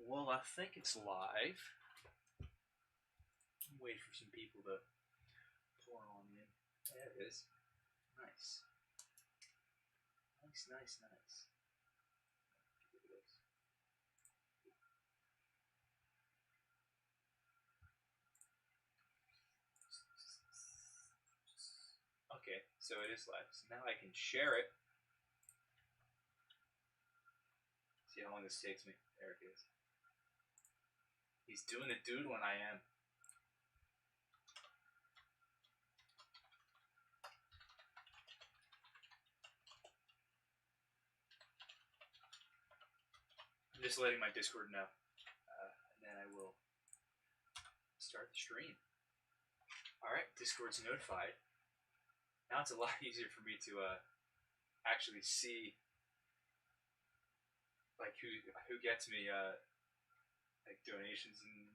Well, I think it's live. Wait for some people to pour on in. There it is. Nice. Nice. Look at this. Okay, so it is live. So now I can share it. See how long this takes me. There it is. He's doing the doodlin I am. I'm just letting my Discord know. And then I will start the stream. Alright, Discord's notified. Now it's a lot easier for me to actually see like who gets me like donations and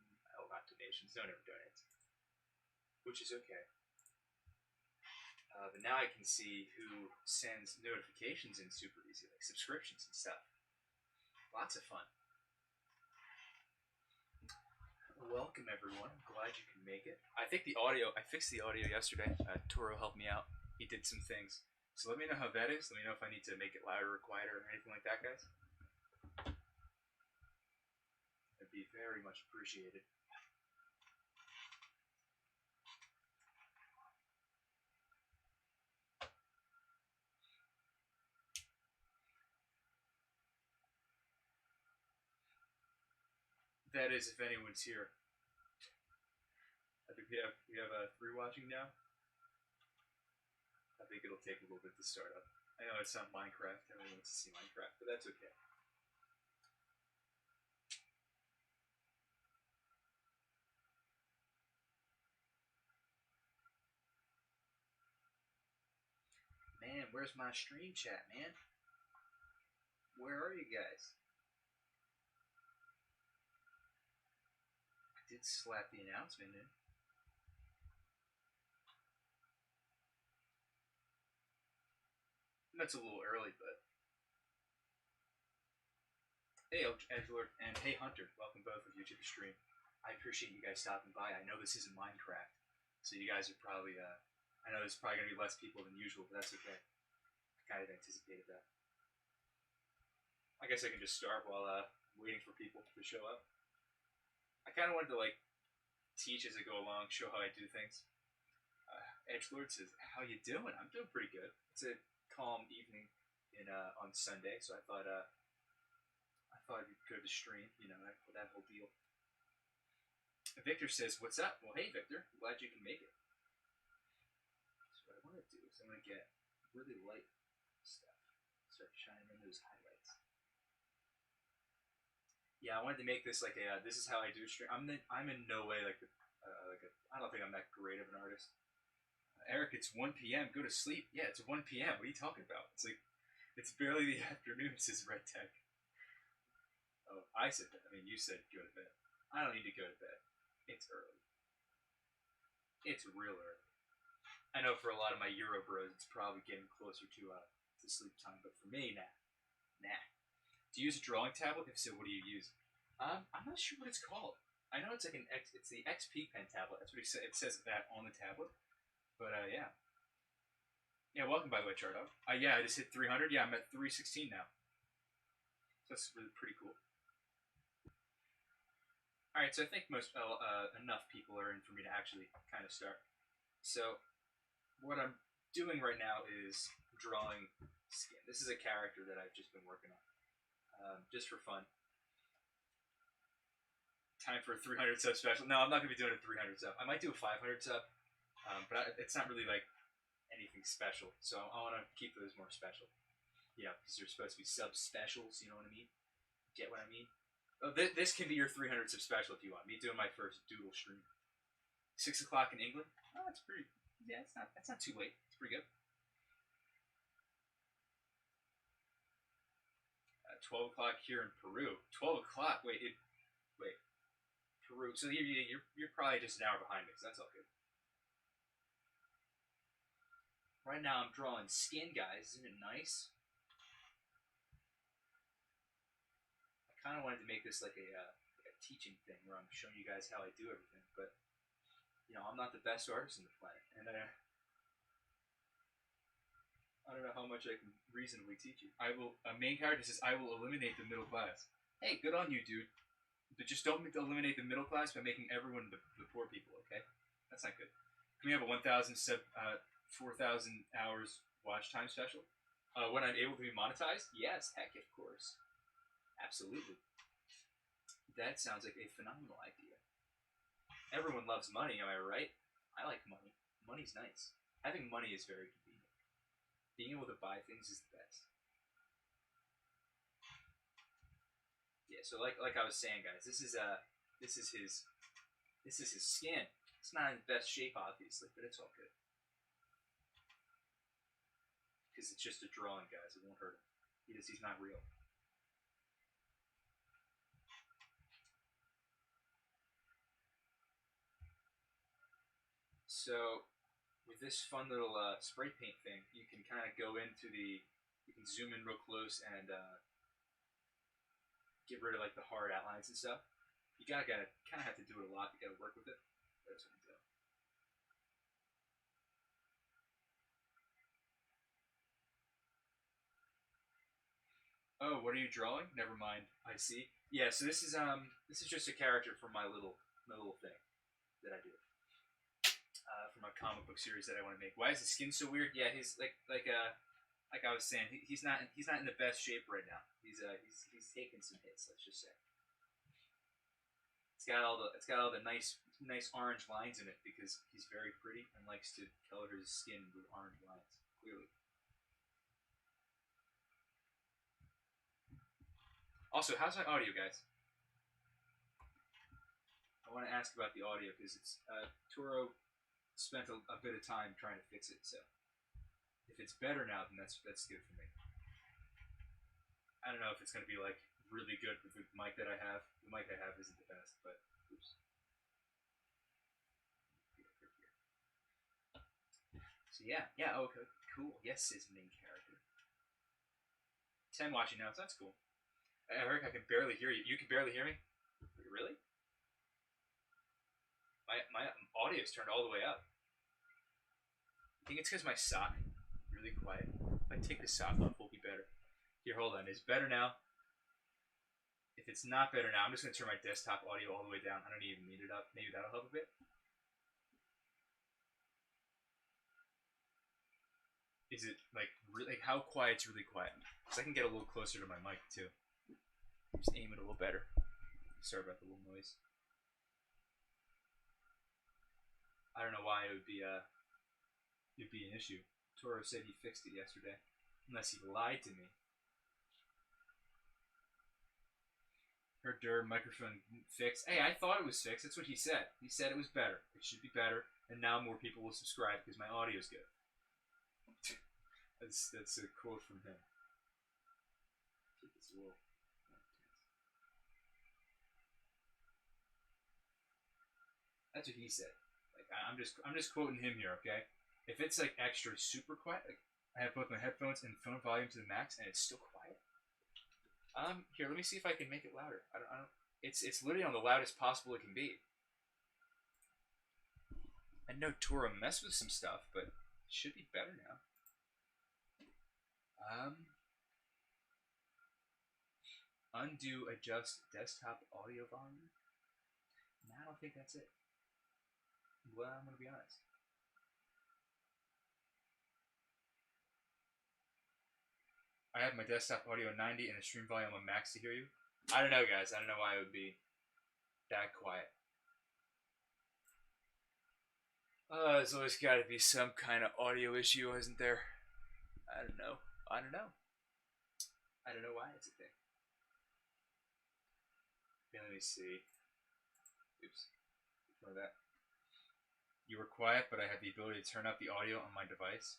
not donations, no one ever donates. Which is okay. But now I can see who sends notifications in super easy, like subscriptions and stuff. Lots of fun. Welcome everyone. I'm glad you can make it. I think the audio, I fixed the audio yesterday. Toro helped me out. He did some things. So let me know how that is. Let me know if I need to make it louder or quieter or anything like that, guys. It'd be very much appreciated. That is, if anyone's here. I think we have 3 watching now. I think it'll take a little bit to start up. I know it's not Minecraft. Everyone wants to see Minecraft, but that's okay. Man, where's my stream chat, man? Where are you guys? I did slap the announcement in. That's a little early, but... Hey, Edgelord, and hey, Hunter. Welcome both of you to the stream. I appreciate you guys stopping by. I know this isn't Minecraft, so you guys are probably... I know there's probably going to be less people than usual, but that's okay. I kind of anticipated that. I guess I can just start while waiting for people to show up. I kind of wanted to, like, teach as I go along, show how I do things. Edgelord says, how you doing? I'm doing pretty good. It's a calm evening on Sunday, so I thought I'd go to the stream, you know, that whole deal. Victor says, what's up? Well, hey, Victor. I'm glad you can make it. So what I want to do is I'm going to get really light stuff. Start shining in those highlights. Yeah, I wanted to make this like a, this is how I do stream. I'm in no way like I don't think I'm that great of an artist. Eric, it's 1 p.m. Go to sleep. Yeah, it's 1 p.m. What are you talking about? It's like, it's barely the afternoon, says Red Tech. Oh, I said that. I mean, you said go to bed. I don't need to go to bed. It's early. It's real early. I know for a lot of my Euro bros, it's probably getting closer to sleep time, but for me, nah. Do you use a drawing tablet? If so, what do you use? I'm not sure what it's called. I know it's like it's the XP pen tablet. That's what it says that on the tablet. But yeah. Yeah, welcome by the way, Chardog. Yeah, I just hit 300. Yeah, I'm at 316 now. So that's really pretty cool. Alright, so I think enough people are in for me to actually kind of start. So, what I'm doing right now is drawing skin. This is a character that I've just been working on. Just for fun. Time for a 300 sub special. No, I'm not going to be doing a 300 sub. I might do a 500 sub. But it's not really like anything special, so I want to keep those more special. Yeah, because they're supposed to be sub specials. You know what I mean? Get what I mean? Oh, this can be your 300 sub special if you want. Me doing my first doodle stream. 6 o'clock in England. Oh, that's pretty. Yeah, that's not too late. It's pretty good. 12 o'clock here in Peru. 12 o'clock. Wait. Peru. So you're probably just an hour behind me. So that's all good. Right now I'm drawing skin, guys. Isn't it nice? I kind of wanted to make this like a teaching thing where I'm showing you guys how I do everything, but I'm not the best artist on the planet, and I don't know how much I can reasonably teach you. A main character says, "I will eliminate the middle class." Hey, good on you, dude. But just don't eliminate the middle class by making everyone the poor people. Okay, that's not good. Can we have a 1,000 4,000 hours watch time special? When I'm able to be monetized? Yes, heck, of course. Absolutely. That sounds like a phenomenal idea. Everyone loves money, am I right? I like money. Money's nice. Having money is very convenient. Being able to buy things is the best. Yeah, so like I was saying, guys, this is his skin. It's not in the best shape, obviously, but it's all good. Because it's just a drawing, guys. It won't hurt him. He's not real. So, with this fun little spray paint thing, you can kind of go into you can zoom in real close and get rid of like the hard outlines and stuff. You gotta kind of have to do it a lot. You gotta work with it. That's what I'm doing. Oh, what are you drawing? Never mind. I see. Yeah, so this is just a character from my little thing that I do. For my comic book series that I want to make. Why is his skin so weird? Yeah, he's like I was saying, he's not in the best shape right now. He's taking some hits. Let's just say. It's got all the nice orange lines in it because he's very pretty and likes to color his skin with orange lines. Clearly. Also, how's my audio, guys? I want to ask about the audio because it's Toro spent a bit of time trying to fix it. So if it's better now, then that's good for me. I don't know if it's going to be like really good with the mic that I have. The mic I have isn't the best, but oops. So yeah, okay, cool. Yes, his main character. 10 watching now, so that's cool. Eric, I can barely hear you. You can barely hear me? Really? My audio's turned all the way up. I think it's because my sock is really quiet. If I take the sock off, we'll be better. Here, hold on. Is it better now? If it's not better now, I'm just going to turn my desktop audio all the way down. I don't even need it up. Maybe that'll help a bit. Is it like really? Like how quiet's really quiet? Because I can get a little closer to my mic too. Just aim it a little better. Sorry about the little noise. I don't know why it'd be an issue. Toro said he fixed it yesterday, unless he lied to me. Her microphone fixed. Hey, I thought it was fixed. That's what he said. He said it was better. It should be better, and now more people will subscribe because my audio's good. That's a quote from him. That's what he said. Like I'm just quoting him here, okay? If it's like extra super quiet, like I have both my headphones and phone volume to the max, and it's still quiet. Here, let me see if I can make it louder. I don't. It's literally on the loudest possible it can be. I know Toro messed with some stuff, but it should be better now. Undo, adjust desktop audio volume. No, I don't think that's it. Well, I'm gonna be honest. I have my desktop audio 90 and the stream volume on max to hear you. I don't know, guys. I don't know why it would be that quiet. There's always got to be some kind of audio issue, isn't there? I don't know. I don't know why it's a thing. Okay, let me see. Oops. Ignore that. You were quiet, but I had the ability to turn up the audio on my device.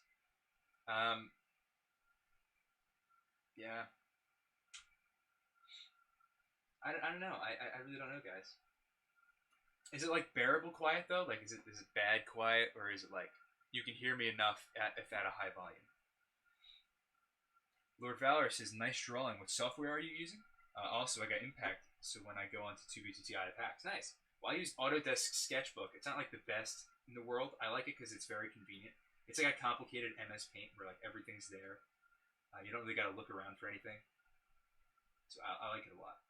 Yeah. I don't know. I really don't know, guys. Is it like bearable quiet though? Like is it bad quiet, or is it like you can hear me enough if at a high volume? Lord Valor says, nice drawing. What software are you using? Also, I got Impact, so when I go onto 2B2T out of packs, nice. Well, I use Autodesk Sketchbook. It's not like the best in the world. I like it because it's very convenient. It's like a complicated MS Paint where like everything's there. You don't really got to look around for anything. So I like it a lot.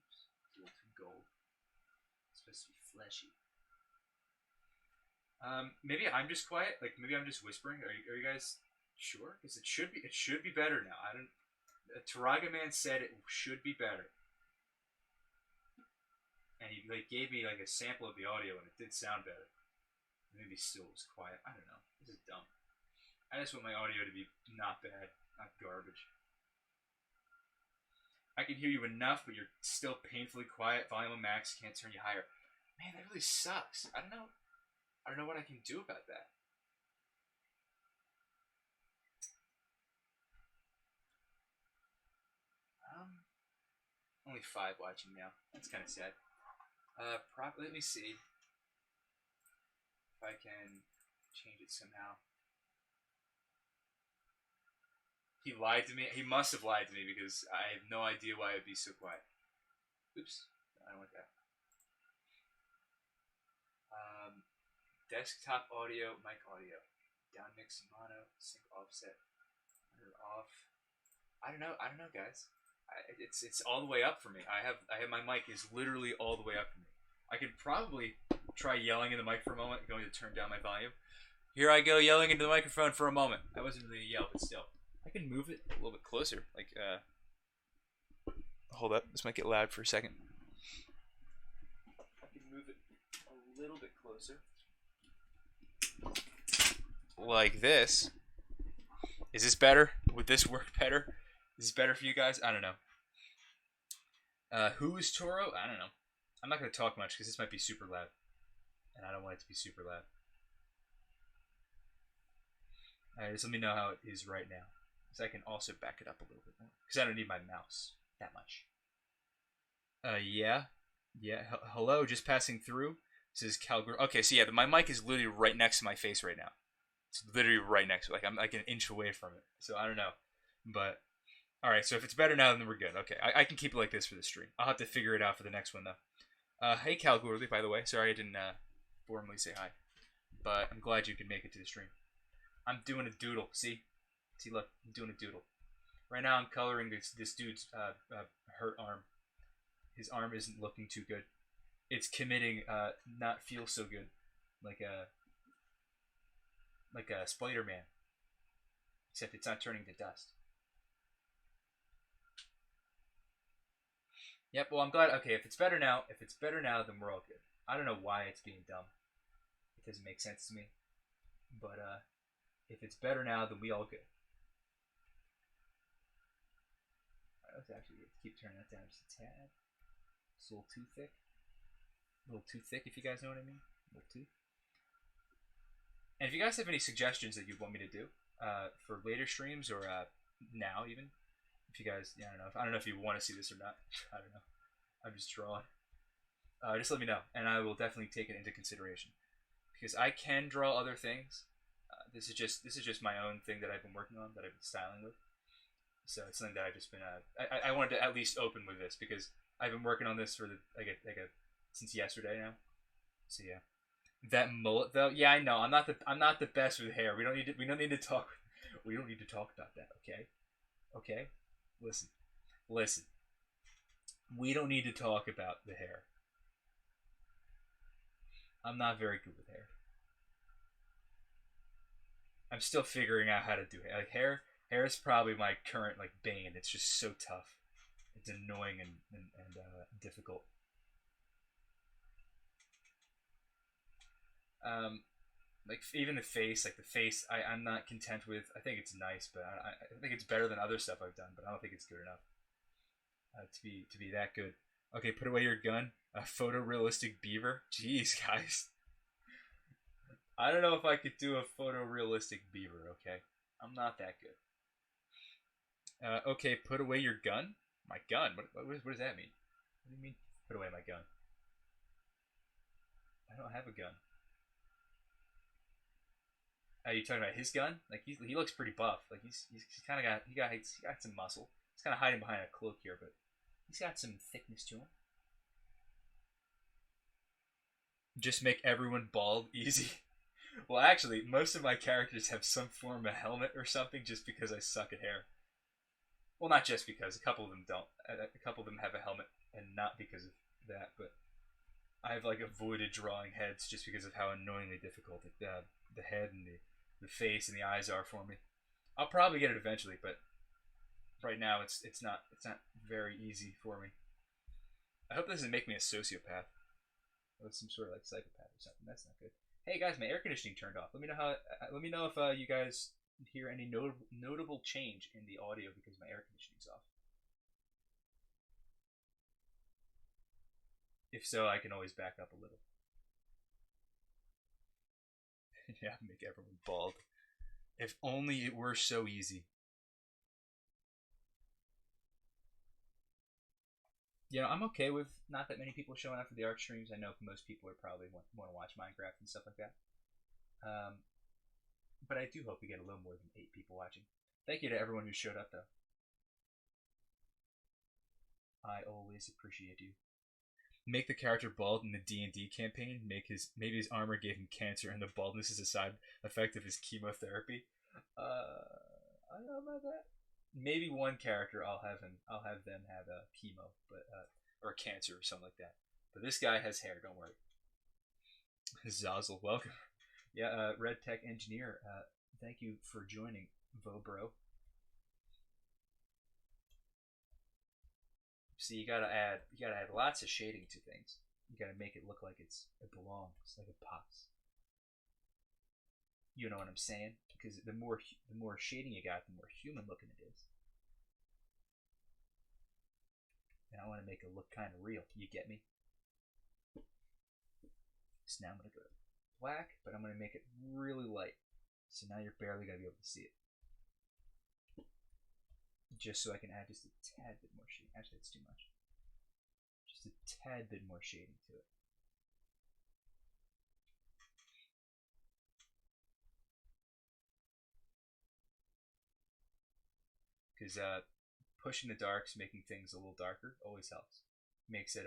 Oops, it's a little too gold. It's supposed to be fleshy. Maybe I'm just quiet. Like maybe I'm just whispering. Are you guys sure? Because it should be better now. I don't. Taraga Man said it should be better, and he like gave me like a sample of the audio, and it did sound better. Maybe still was quiet. I don't know. This is dumb. I just want my audio to be not bad, not garbage. I can hear you enough, but you're still painfully quiet. Volume of max, can't turn you higher. Man, that really sucks. I don't know what I can do about that. Only 5 watching now. That's kind of sad. Let me see if I can change it somehow. He lied to me. He must have lied to me because I have no idea why it'd be so quiet. Oops, I don't want that. Desktop audio, mic audio, down mix, mono, sync offset, under off. I don't know, guys. It's all the way up for me. I have my mic is literally all the way up for me. I could probably try yelling in the mic for a moment. I'm going to turn down my volume. Here I go yelling into the microphone for a moment. I wasn't really yell, but still. I can move it a little bit closer. Like, hold up. This might get loud for a second. I can move it a little bit closer. Like this. Is this better? Would this work better? Is this better for you guys? I don't know. Who is Toro? I don't know. I'm not going to talk much because this might be super loud. And I don't want it to be super loud. Alright, just let me know how it is right now. So I can also back it up a little bit more. Because I don't need my mouse that much. Yeah. Hello, just passing through. This is Calgary. Okay, so yeah, my mic is literally right next to my face right now. It's literally right next to it. Like, I'm like an inch away from it. So I don't know. But, alright, so if it's better now, then we're good. Okay, I can keep it like this for the stream. I'll have to figure it out for the next one, though. Hey, Calgary, by the way. Sorry I didn't formally say hi. But I'm glad you could make it to the stream. I'm doing a doodle. See, look, I'm doing a doodle. Right now, I'm coloring this dude's hurt arm. His arm isn't looking too good. It's committing not feel so good, like a Spider-Man. Except it's not turning to dust. Yep. Well, I'm glad. Okay, if it's better now, then we're all good. I don't know why it's being dumb. It doesn't make sense to me. But if it's better now, then we all good. Alright, let's actually keep turning that down just a tad. It's a little too thick. A little too thick, if you guys know what I mean. A little too. And if you guys have any suggestions that you want me to do for later streams or now even, if you guys, yeah, I don't know if you want to see this or not. I don't know. I'm just drawing. Just let me know, and I will definitely take it into consideration because I can draw other things. This is just my own thing that I've been working on, that I've been styling with. So it's something that I've just been. I wanted to at least open with this because I've been working on this for since yesterday now. So yeah, that mullet though. Yeah, I know. I'm not the best with hair. We don't need to talk about that. Okay. Listen. We don't need to talk about the hair. I'm not very good with hair. I'm still figuring out how to do hair. Like hair is probably my current like bane. It's just so tough. It's annoying and difficult. Like even the face, I'm not content with. I think it's nice, but I think it's better than other stuff I've done. But I don't think it's good enough to be that good. Okay, put away your gun. A photorealistic beaver. Jeez, guys. I don't know if I could do a photorealistic beaver. Okay, I'm not that good. Okay, put away your gun. My gun. What does that mean? What do you mean? Put away my gun. I don't have a gun. Are you talking about his gun? Like he looks pretty buff. Like he's kind of got some muscle. He's kind of hiding behind a cloak here, but he's got some thickness to him. Just make everyone bald easy. Well, actually, most of my characters have some form of helmet or something, just because I suck at hair. Well, not just because. A couple of them don't. A couple of them have a helmet, and not because of that. But I've like avoided drawing heads just because of how annoyingly difficult the head and the face and the eyes are for me. I'll probably get it eventually, but right now it's not very easy for me. I hope this doesn't make me a sociopath or some sort of like psychopath or something. That's not good. Hey guys, my air conditioning turned off. Let me know how. Let me know if you guys hear any notable change in the audio because my air conditioning's off. If so, I can always back up a little. Yeah, make everyone bald. If only it were so easy. You know, I'm okay with not that many people showing up for the art streams. I know most people are probably want to watch Minecraft and stuff like that. But I do hope we get a little more than 8 people watching. Thank you to everyone who showed up, though. I always appreciate you. Make the character bald in the D&D campaign. Maybe his armor gave him cancer, and the baldness is a side effect of his chemotherapy. I don't know about that. Maybe one character I'll have them have a chemo, but or cancer or something like that. But this guy has hair. Don't worry. Zazzle, welcome. Yeah, Red Tech Engineer. Thank you for joining, Vobro. See, you gotta add lots of shading to things. You gotta make it look like it belongs, like it pops. You know what I'm saying? Because the more shading you got, the more human looking it is. And I want to make it look kind of real. You get me? So now I'm gonna go to black, but I'm gonna make it really light. So now you're barely gonna be able to see it. Just so I can add just a tad bit more shading. Actually, that's too much. Just a tad bit more shading to it. Because pushing the darks, making things a little darker, always helps. Makes it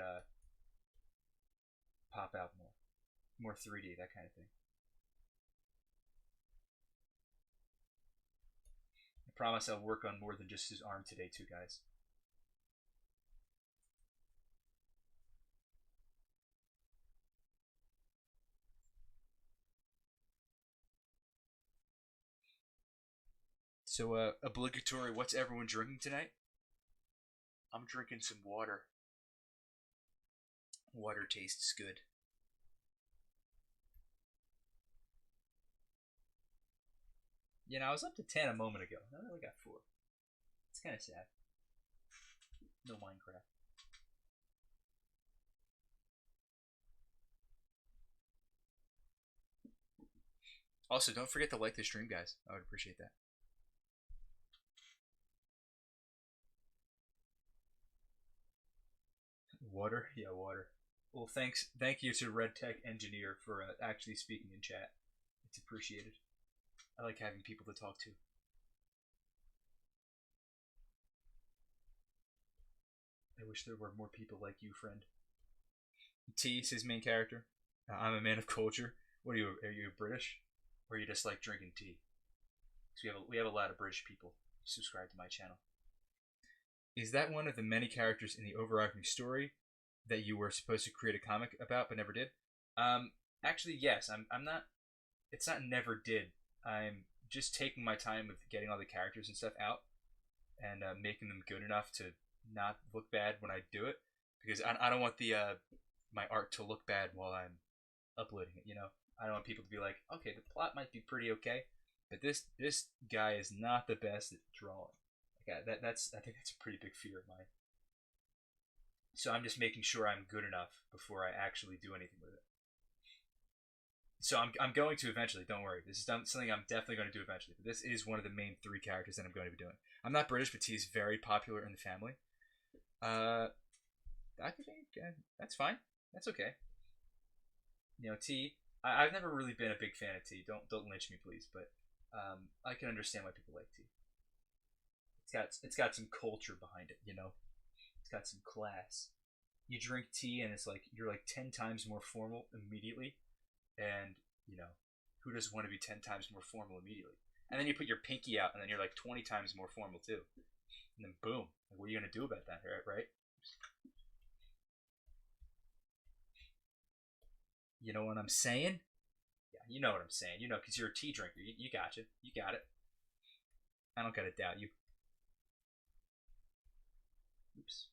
pop out more 3D, that kind of thing. I promise I'll work on more than just his arm today, too, guys. So, obligatory, what's everyone drinking tonight? I'm drinking some water. Water tastes good. You know, I was up to 10 a moment ago. Now I only got 4. It's kind of sad. No Minecraft. Also, don't forget to like the stream, guys. I would appreciate that. Water? Yeah, water. Well, thank you to Red Tech Engineer for actually speaking in chat. It's appreciated. I like having people to talk to. I wish there were more people like you, friend. T is his main character. I'm a man of culture. What are you? Are you British? Or are you just like drinking tea? Because we have a lot of British people subscribe to my channel. Is that one of the many characters in the overarching story that you were supposed to create a comic about but never did? Actually, yes. I'm not. It's not never did. I'm just taking my time with getting all the characters and stuff out and making them good enough to not look bad when I do it, because I don't want the my art to look bad while I'm uploading it. You know, I don't want people to be like, okay, the plot might be pretty okay, but this guy is not the best at drawing. Like, I think that's a pretty big fear of mine. So I'm just making sure I'm good enough before I actually do anything with it. So I'm going to eventually. Don't worry. This is something I'm definitely going to do eventually. But this is one of the main 3 characters that I'm going to be doing. I'm not British, but he's very popular in the family. I think that's fine. That's okay. You know, T, I've never really been a big fan of tea. Don't lynch me, please. But I can understand why people like tea. It's got some culture behind it. You know, it's got some class. You drink tea and it's like you're like 10 times more formal immediately, and you know who doesn't want to be 10 times more formal immediately? And then you put your pinky out, and then you're like 20 times more formal too. And then boom, like, what are you gonna do about that, right? You know what I'm saying? Yeah, you know what I'm saying. You know, because you're a tea drinker. You got you. You got it. I don't gotta doubt you. Oops,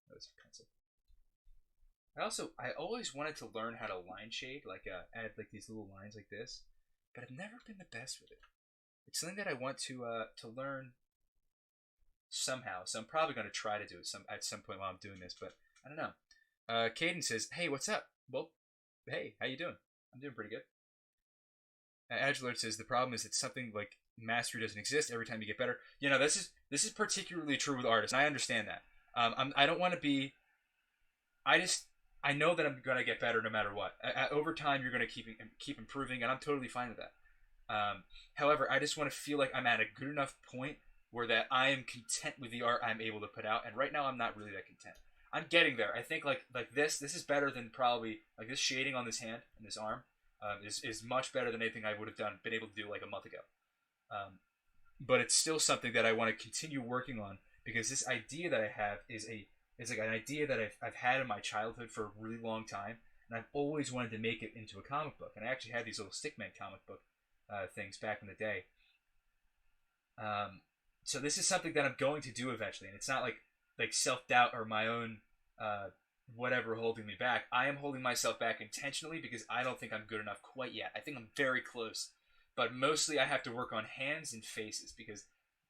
that was offensive. I always wanted to learn how to line shade, like add like these little lines like this, but I've never been the best with it. It's something that I want to learn somehow. So I'm probably going to try to do it at some point while I'm doing this, but I don't know. Caden says, "Hey, what's up?" Well, hey, how you doing? I'm doing pretty good. Agilert says the problem is that something like mastery doesn't exist every time you get better. You know, this is particularly true with artists. And I understand that. I don't want to be. I just I know that I'm gonna get better no matter what. Over time, you're gonna keep improving, and I'm totally fine with that. However, I just want to feel like I'm at a good enough point where that I am content with the art I'm able to put out, and right now I'm not really that content. I'm getting there. I think like this is better than probably like this shading on this hand and this arm is much better than anything I would have been able to do like a month ago. But it's still something that I want to continue working on because this idea that I have is like an idea that I've had in my childhood for a really long time, and I've always wanted to make it into a comic book. And I actually had these little Stickman comic book things back in the day. So this is something that I'm going to do eventually, and it's not like self doubt or my own whatever holding me back. I am holding myself back intentionally because I don't think I'm good enough quite yet. I think I'm very close, but mostly I have to work on hands and faces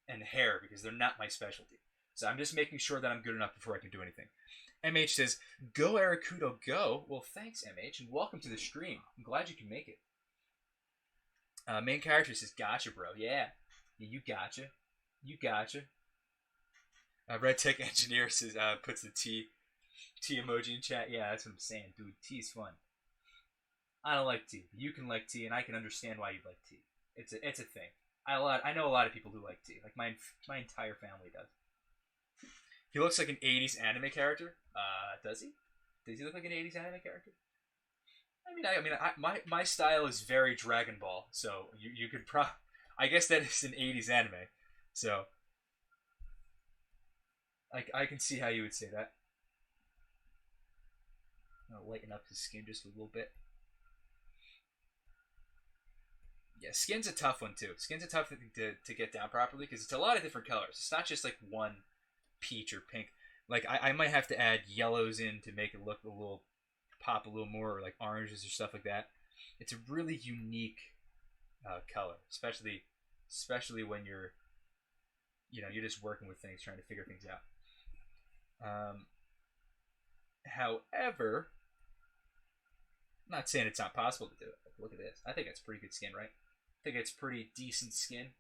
and hair because they're not my specialty. So I'm just making sure that I'm good enough before I can do anything. MH says, "Go Ericudo, go." Well, thanks, MH, and welcome to the stream. I'm glad you can make it. Main character says, "Gotcha, bro." Yeah, you gotcha. You gotcha. Red Tech Engineer says, puts the T emoji in chat. Yeah, that's what I'm saying, dude. Tea's fun. I don't like tea. You can like tea, and I can understand why you like tea. It's a thing. I know a lot of people who like tea. Like my entire family does. He looks like an 80s anime character. Does he? Does he look like an 80s anime character? My style is very Dragon Ball, so you could I guess that is an 80s anime. So I can see how you would say that. I'll lighten up his skin just a little bit. Yeah, skin's a tough one too. Skin's a tough thing to get down properly because it's a lot of different colors. It's not just like one peach or pink. Like I might have to add yellows in to make it look pop a little more, or like oranges or stuff like that. It's a really unique color, especially when you're just working with things, trying to figure things out. However, I'm not saying it's not possible to do it. Like, look at this. I think it's pretty good skin, right? I think it's pretty decent skin.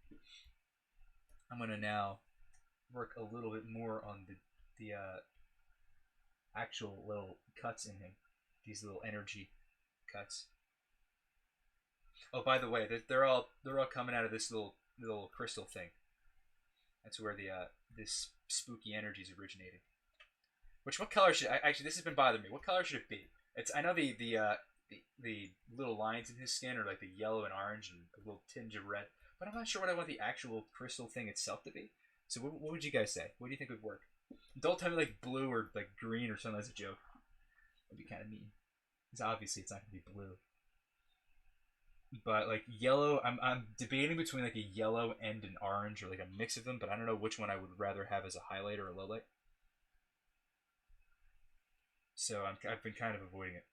I'm gonna now work a little bit more on the actual little cuts in him. These little energy cuts. Oh, by the way, they're all coming out of this little crystal thing. That's where this spooky energy is originating. What color should actually? This has been bothering me. What color should it be? I know the little lines in his skin are like the yellow and orange and a little tinge of red, but I'm not sure what I want the actual crystal thing itself to be. So what would you guys say? What do you think would work? Don't tell me like blue or like green or something as a joke. That'd be kind of mean. Because obviously it's not gonna be blue. But like yellow, I'm debating between like a yellow and an orange or like a mix of them, but I don't know which one I would rather have as a highlight or a low light. So I've been kind of avoiding it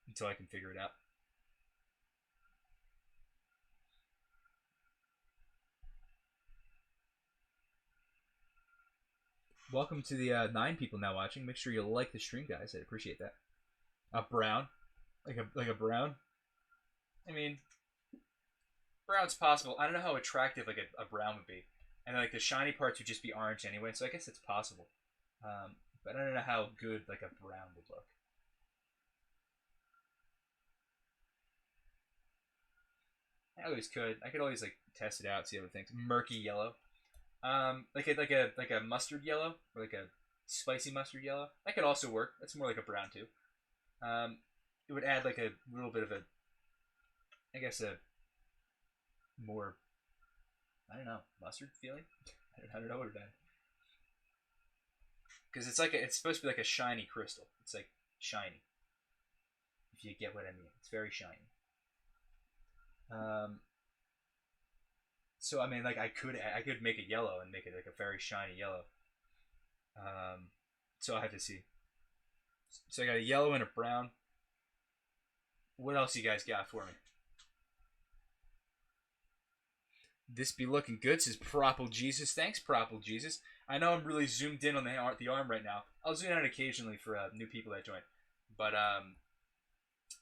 until I can figure it out. Welcome to the 9 people now watching. Make sure you like the stream, guys. I'd appreciate that. A brown, like a brown. I mean, brown's possible. I don't know how attractive like a brown would be, and like the shiny parts would just be orange anyway. So I guess it's possible. But I don't know how good like a brown would look. I always could. I could always like test it out, see other things. Murky yellow. Like a mustard yellow, or like a spicy mustard yellow. That could also work. That's more like a brown too. It would add like a little bit of a, I guess a more, I don't know, mustard feeling. I don't know what it is. Because it's supposed to be like a shiny crystal. It's like shiny. If you get what I mean, it's very shiny. So I mean, like I could make it yellow and make it like a very shiny yellow. So I have to see. So I got a yellow and a brown. What else you guys got for me? This be looking good, says Propple Jesus. Thanks, Propple Jesus. I know I'm really zoomed in on the arm right now. I'll zoom out occasionally for new people that join. But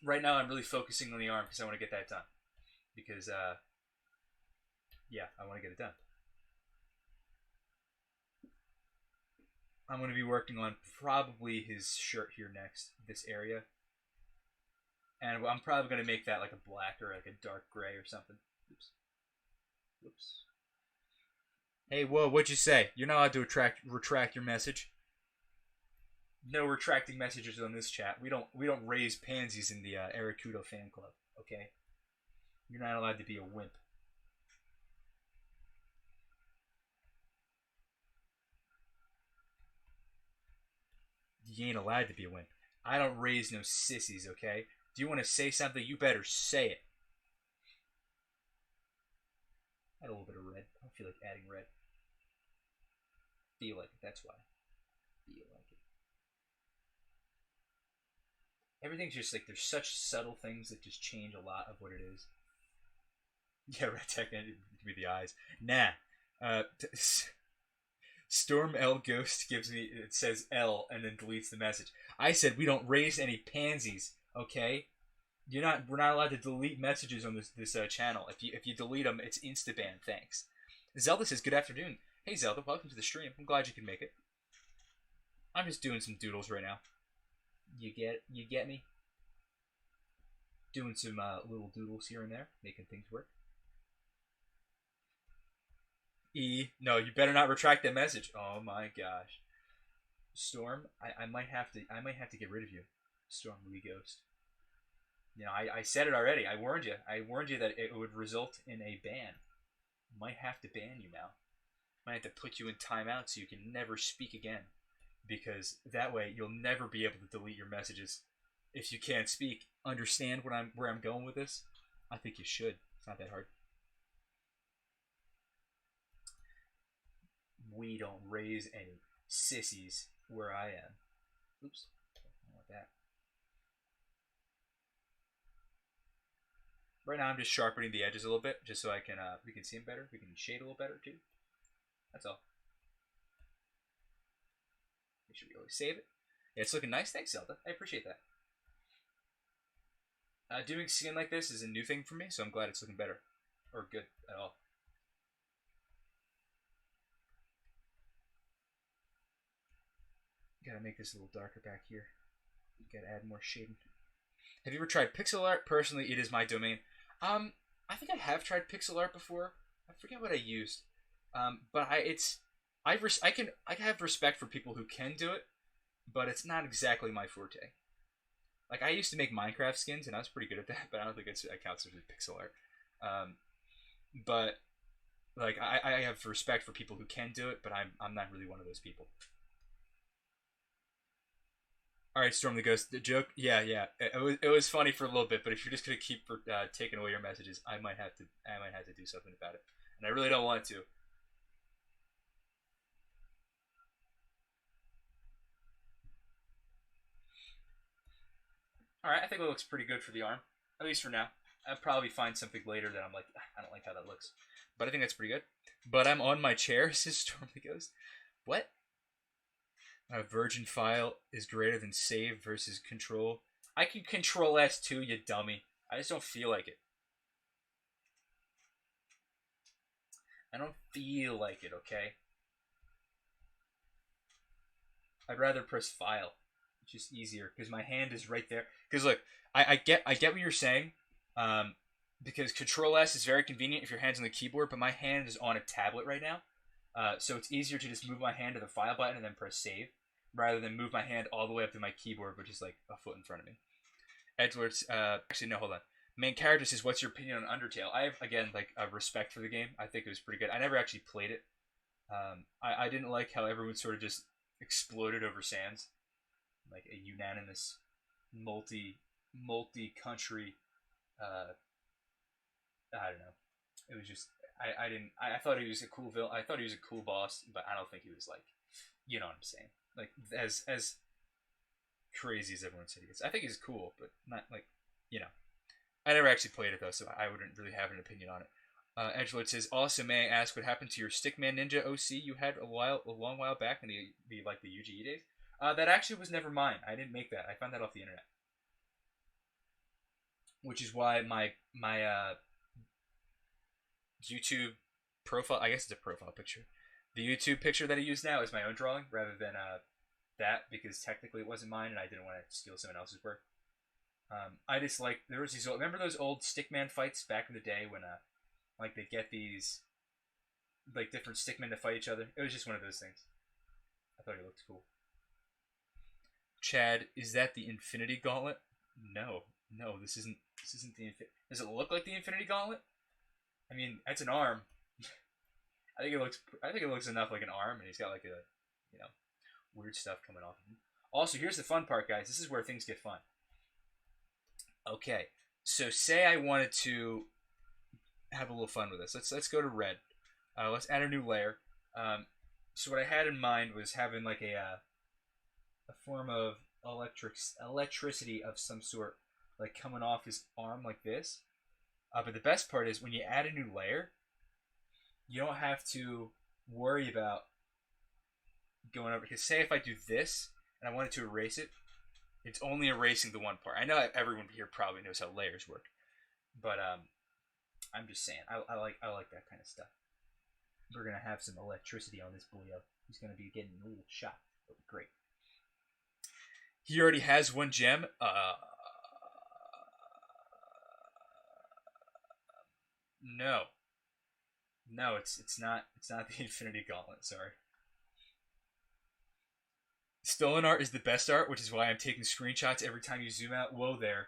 right now I'm really focusing on the arm because I want to get that done. Because, yeah, I want to get it done. I'm going to be working on probably his shirt here next, this area. And I'm probably going to make that like a black or like a dark gray or something. Oops. Whoops. Hey, whoa, what'd you say? You're not allowed to retract your message. No retracting messages on this chat. We don't raise pansies in the Ericudo fan club, okay? You're not allowed to be a wimp. You ain't allowed to be a wimp. I don't raise no sissies, okay? Do you want to say something? You better say it. Add a little bit of red. I don't feel like adding red. Feel like it, that's why. Feel like it. Everything's just like, there's such subtle things that just change a lot of what it is. Yeah, red tech give me the eyes. Nah. Storm L Ghost gives me, it says L and then deletes the message. I said we don't raise any pansies, okay? We're not allowed to delete messages on this channel. If you delete them, it's insta-ban. Thanks. Zelda says, good afternoon. Hey Zelda, welcome to the stream. I'm glad you can make it. I'm just doing some doodles right now. You get me? Doing some little doodles here and there, making things work. No, you better not retract that message. Oh my gosh. Storm, I might have to get rid of you. Storm Lee Ghost. You know, I said it already. I warned you. I warned you that it would result in a ban. Might have to ban you now. Might have to put you in timeout so you can never speak again. Because that way you'll never be able to delete your messages. If you can't speak, understand where I'm going with this? I think you should. It's not that hard. We don't raise any sissies where I am. Oops. I don't want that. Right now I'm just sharpening the edges a little bit, just so we can see them better. We can shade a little better too. That's all. Make sure we always save it. Yeah, it's looking nice. Thanks, Zelda. I appreciate that. Doing skin like this is a new thing for me, so I'm glad it's looking better. Or good at all. Gotta make this a little darker back here. Gotta add more shading. Have you ever tried pixel art? Personally, it is my domain. I think I have tried pixel art before. I forget what I used. But I have respect for people who can do it, but it's not exactly my forte. Like, I used to make Minecraft skins, and I was pretty good at that, but I don't think it counts as pixel art. But like, I have respect for people who can do it, but I'm not really one of those people. All right, Storm the Ghost. The joke, yeah. It was funny for a little bit, but if you're just gonna keep taking away your messages, I might have to do something about it, and I really don't want to. All right, I think it looks pretty good for the arm, at least for now. I'll probably find something later that I'm like, I don't like how that looks, but I think that's pretty good. But I'm on my chair, says Storm the Ghost. What? A virgin file is greater than save versus control. I can control S2, you dummy. I just don't feel like it. I don't feel like it, okay? I'd rather press file. It's just easier because my hand is right there. Because look, I get what you're saying, because Control S is very convenient if your hand's on the keyboard, but my hand is on a tablet right now, so it's easier to just move my hand to the file button and then press save, rather than move my hand all the way up to my keyboard, which is like a foot in front of me. Edwards, actually no, hold on. Main character says, "What's your opinion on Undertale?" I have again like a respect for the game. I think it was pretty good. I never actually played it. I didn't like how everyone sort of just exploded over Sans, like a unanimous multi country. I don't know. It was just I didn't. I thought he was a cool villain. I thought he was a cool boss, but I don't think he was like, you know what I'm saying, like as crazy as everyone said he is. I think he's cool, but not like, you know. I never actually played it though, so I wouldn't really have an opinion on it. Edgelord says, "Also, may I ask what happened to your Stickman Ninja OC you had a long while back in the UGE days?" That actually was never mine. I didn't make that. I found that off the internet, which is why my YouTube profile, I guess it's a profile picture. The YouTube picture that I use now is my own drawing rather than that, because technically it wasn't mine and I didn't want to steal someone else's work. I just like, there was these old, remember those old Stickman fights back in the day when like they get these like different Stickmen to fight each other? It was just one of those things. I thought it looked cool. Chad, is that the Infinity Gauntlet? No, this isn't the Infinity. Does it look like the Infinity Gauntlet? I mean, that's an arm. I think it looks enough like an arm, and he's got like a, you know, weird stuff coming off of him. Also, here's the fun part, guys. This is where things get fun. Okay, so say I wanted to have a little fun with this. Let's go to red. Let's add a new layer. So what I had in mind was having like a form of electricity of some sort, like coming off his arm like this. But the best part is when you add a new layer, you don't have to worry about going over. Because say if I do this and I wanted to erase it, it's only erasing the one part. I know everyone here probably knows how layers work, but I'm just saying I like that kind of stuff. We're gonna have some electricity on this boyo. He's gonna be getting a little shot. It'll be great. He already has one gem. No, it's not the Infinity Gauntlet. Sorry. Stolen art is the best art, which is why I'm taking screenshots every time you zoom out. Whoa there.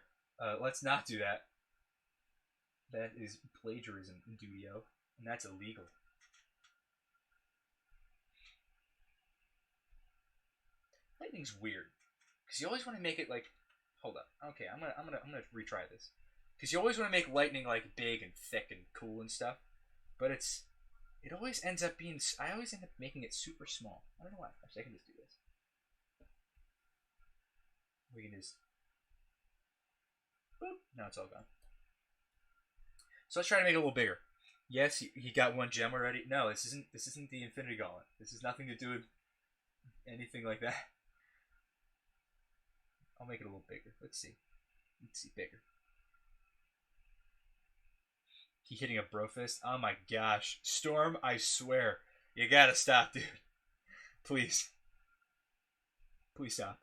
Let's not do that. That is plagiarism, Dudio, and that's illegal. Lightning's weird, because you always want to make it like. Hold up. Okay, I'm gonna retry this, because you always want to make lightning like big and thick and cool and stuff, but it always ends up being. I always end up making it super small. I don't know why. Actually, I can just do this. We can just. Boop. Now it's all gone. So let's try to make it a little bigger. Yes, he got one gem already. No, this isn't the Infinity Gauntlet. This has nothing to do with anything like that. I'll make it a little bigger. Let's see, bigger. He hitting a bro fist. Oh my gosh, Storm! I swear, you gotta stop, dude. Please stop.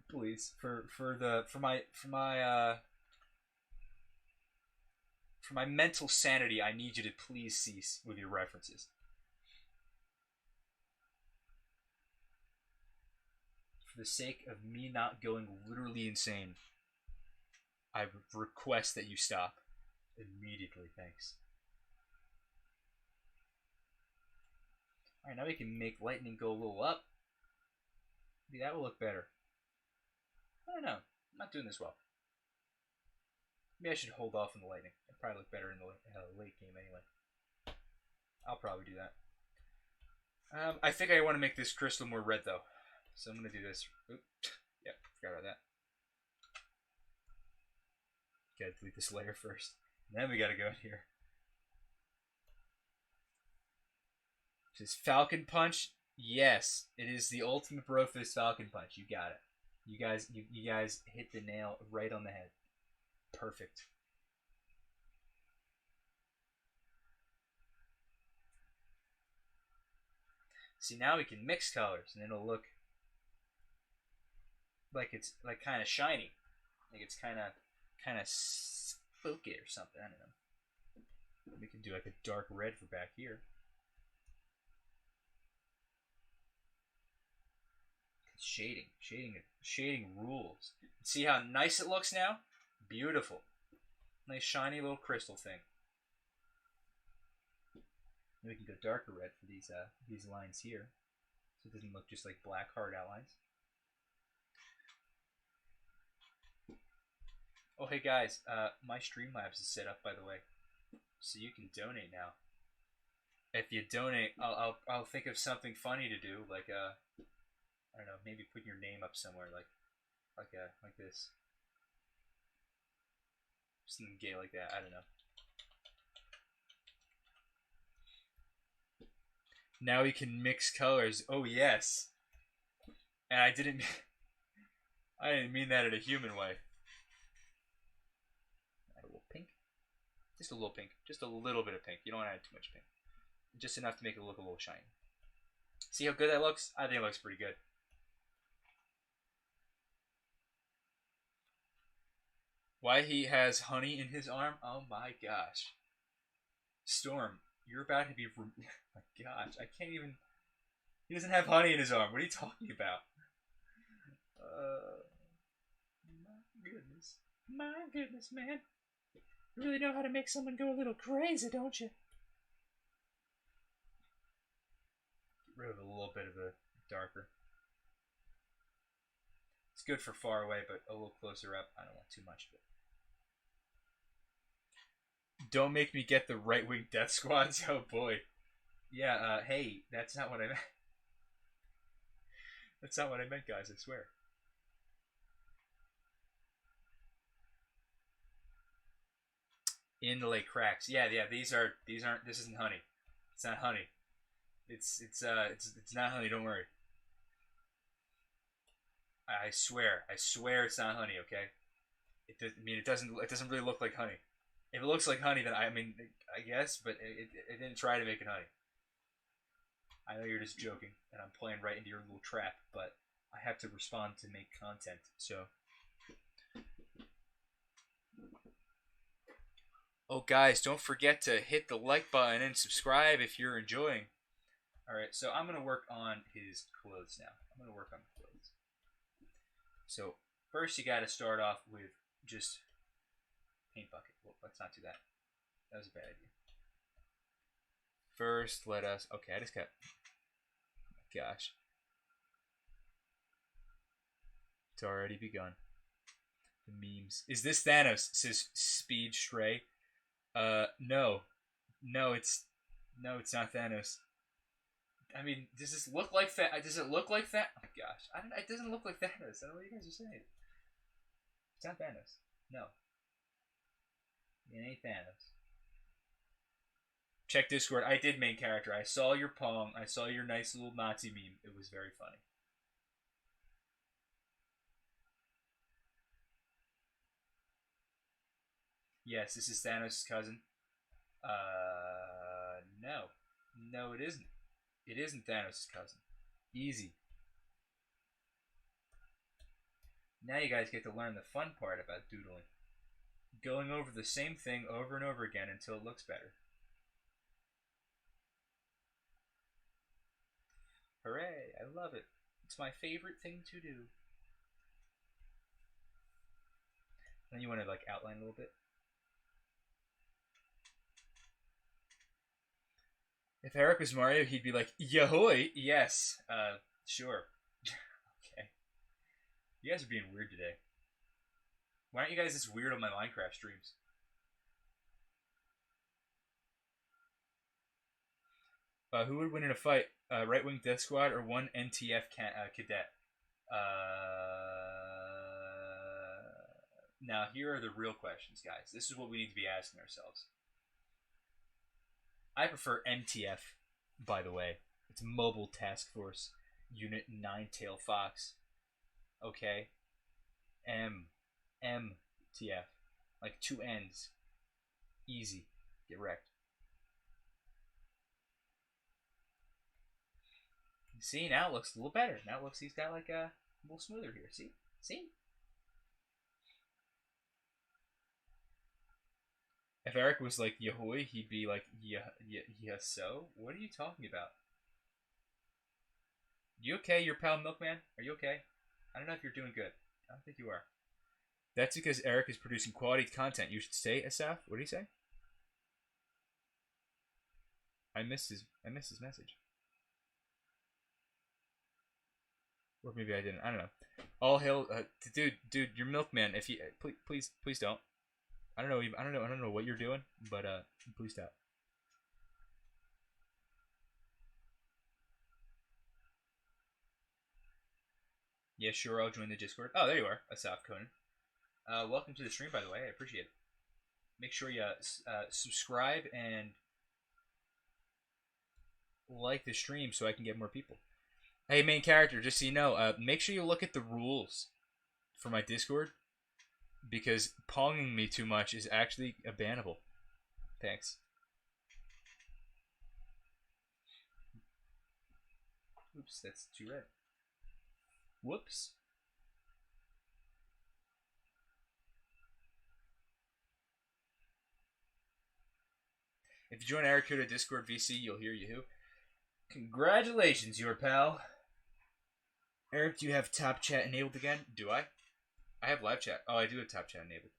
Please, for my mental sanity, I need you to please cease with your references. For the sake of me not going literally insane, I request that you stop immediately. Thanks. Alright, now we can make lightning go a little up. Maybe that will look better. I don't know. I'm not doing this well. Maybe I should hold off on the lightning. It'll probably look better in the late game anyway. I'll probably do that. I think I want to make this crystal more red though. So I'm going to do this. Oop. Yep, forgot about that. Gotta delete this layer first. And then we gotta go in here. This Falcon Punch. Yes, it is the ultimate brofist Falcon Punch. You got it. You guys hit the nail right on the head. Perfect. See, now we can mix colors and it'll look like it's like kind of shiny. Like it's kind of spooky or something. I don't know. We can do like a dark red for back here. Shading rules. See how nice it looks now? Beautiful. Nice shiny little crystal thing. We can go darker red for these lines here, so it doesn't look just like black hard outlines. Oh hey guys, my Streamlabs is set up by the way, so you can donate now. If you donate, I'll think of something funny to do, like I don't know, maybe put your name up somewhere, like this, something gay like that. I don't know. Now we can mix colors. Oh yes, and I didn't mean that in a human way. Add a little pink, just a little pink, just a little bit of pink. You don't want to add too much pink, just enough to make it look a little shiny. See how good that looks? I think it looks pretty good. Why he has honey in his arm? Oh my gosh. Storm, you're about to be... Oh my gosh, I can't even... He doesn't have honey in his arm. What are you talking about? My goodness. My goodness, man. You really know how to make someone go a little crazy, don't you? Get rid of a little bit of the darker. It's good for far away, but a little closer up. I don't want too much of it. Don't make me get the right-wing death squads. Oh boy. Yeah, hey, that's not what I meant. That's not what I meant, guys, I swear. Inlay cracks. Yeah, these aren't, this isn't honey. It's not honey. It's not honey, don't worry. I swear it's not honey, okay? It doesn't really look like honey. If it looks like honey, then I guess, but it didn't try to make it honey. I know you're just joking, and I'm playing right into your little trap, but I have to respond to make content, so. Oh, guys, don't forget to hit the like button and subscribe if you're enjoying. Alright, so I'm going to work on his clothes now. I'm going to work on the clothes. So, first you got to start off with just paint bucket. Well, let's not do that. That was a bad idea. First, let us... Okay, I just got... Oh my gosh. It's already begun. The memes. Is this Thanos? Says Speed Stray. No. No, it's not Thanos. I mean, does this look like that? Does it look like that? Oh my gosh. It doesn't look like Thanos. I don't know what you guys are saying. It's not Thanos. No. It ain't Thanos. Check Discord. I did main character. I saw your Pong. I saw your nice little Nazi meme. It was very funny. Yes, this is Thanos' cousin. No. No, it isn't. It isn't Thanos' cousin. Easy. Now you guys get to learn the fun part about doodling. Going over the same thing over and over again until it looks better. Hooray, I love it. It's my favorite thing to do. Then you want to like outline a little bit. If Eric was Mario, he'd be like, Yahoy! Yes. Sure. Okay. You guys are being weird today. Why aren't you guys this weird on my Minecraft streams? Who would win in a fight? Right-wing Death Squad or one NTF cadet? Now, here are the real questions, guys. This is what we need to be asking ourselves. I prefer MTF, by the way. It's Mobile Task Force Unit 9-Tail Fox. Okay? MTF. Like 2 N's. Easy. Get wrecked. See, now it looks a little better. Now it looks he's got like a little smoother here. See? See? If Eric was like Yahoy, he'd be like yeah. So what are you talking about? You okay, your pal Milkman? Are you okay? I don't know if you're doing good. I don't think you are. That's because Eric is producing quality content. You should say, Asaf. What did he say? I missed his message. Or maybe I didn't. I don't know. All hail, dude, your Milkman. If you please don't. I don't know. I don't know what you're doing, but please stop. Yeah, sure. I'll join the Discord. Oh, there you are, Asaf Conan. Welcome to the stream, by the way. I appreciate it. Make sure you subscribe and like the stream so I can get more people. Hey, main character, just so you know, make sure you look at the rules for my Discord because ponging me too much is actually a bannable. Thanks. Oops, that's too red. Whoops. If you join Ericudo Discord VC, you'll hear Yahoo. Congratulations, your pal. Eric, do you have top chat enabled again? Do I? I have live chat. Oh, I do have top chat enabled.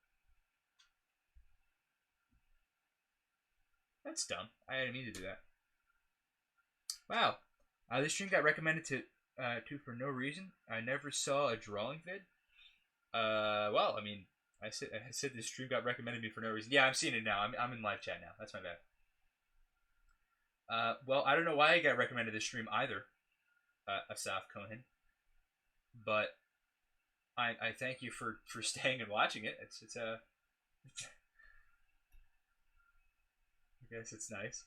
That's dumb. I didn't mean to do that. Wow. This stream got recommended to for no reason. I never saw a drawing vid. Well, I mean, I said this stream got recommended to me for no reason. Yeah, I'm seeing it now. I'm in live chat now. That's my bad. Well, I don't know why I got recommended this stream either, Asaf Cohen. But I thank you for staying and watching it. It's I guess it's nice.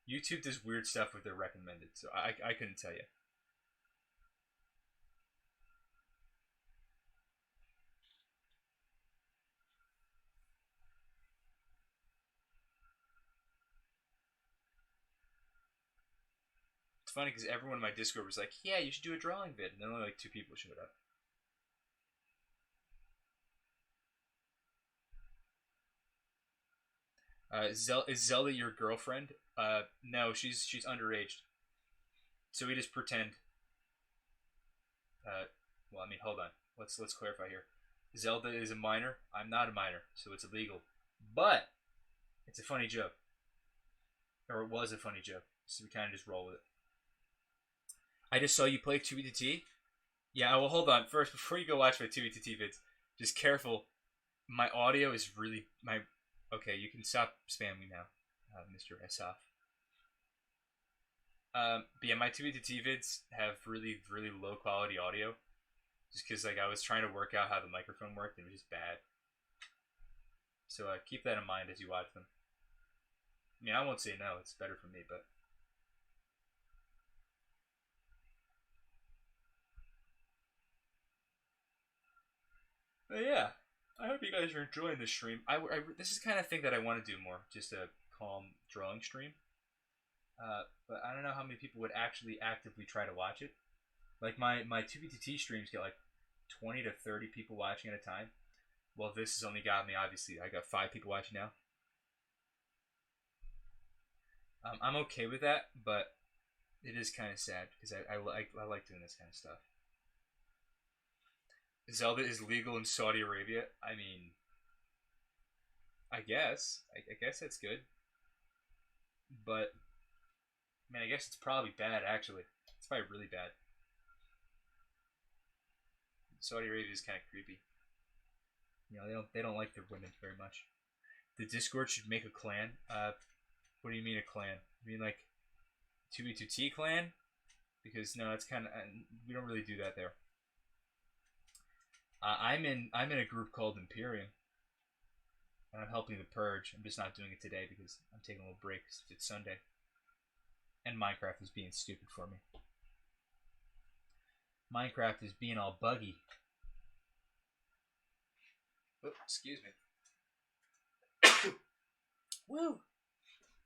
YouTube does weird stuff with their recommended, so I couldn't tell you. It's funny because everyone in my Discord was like, "Yeah, you should do a drawing vid," and then only like 2 people showed up. Is Zelda your girlfriend? No, she's underage. So we just pretend. Well, I mean, hold on. Let's clarify here. Zelda is a minor. I'm not a minor, so it's illegal. But it's a funny joke, or it was a funny joke. So we kind of just roll with it. I just saw you play 2B2T. Yeah, well, hold on. First, before you go watch my 2B2T vids, just careful. My audio is really Okay, you can stop spamming me now, Mr. Asaf. But yeah, my 2B2T vids have really, really low quality audio. Just because like I was trying to work out how the microphone worked and it was just bad. So keep that in mind as you watch them. I mean, I won't say no. It's better for me, but... But yeah, I hope you guys are enjoying this stream. This is the kind of thing that I want to do more, just a calm drawing stream. But I don't know how many people would actually actively try to watch it. Like my 2B2T streams get like 20 to 30 people watching at a time. Well, this has only got me, obviously, I got 5 people watching now. I'm okay with that, but it is kind of sad because I like doing this kind of stuff. Zelda is legal in Saudi Arabia. I mean, I guess that's good. But man, I guess it's probably bad. Actually, it's probably really bad. Saudi Arabia is kind of creepy. You know, they don't like their women very much. The Discord should make a clan. What do you mean a clan? You mean like 2B2T clan? Because no, it's kind of we don't really do that there. I'm in a group called Imperium, and I'm helping the purge. I'm just not doing it today because I'm taking a little break. It's Sunday, and Minecraft is being stupid for me. Minecraft is being all buggy. Oh, excuse me. Woo.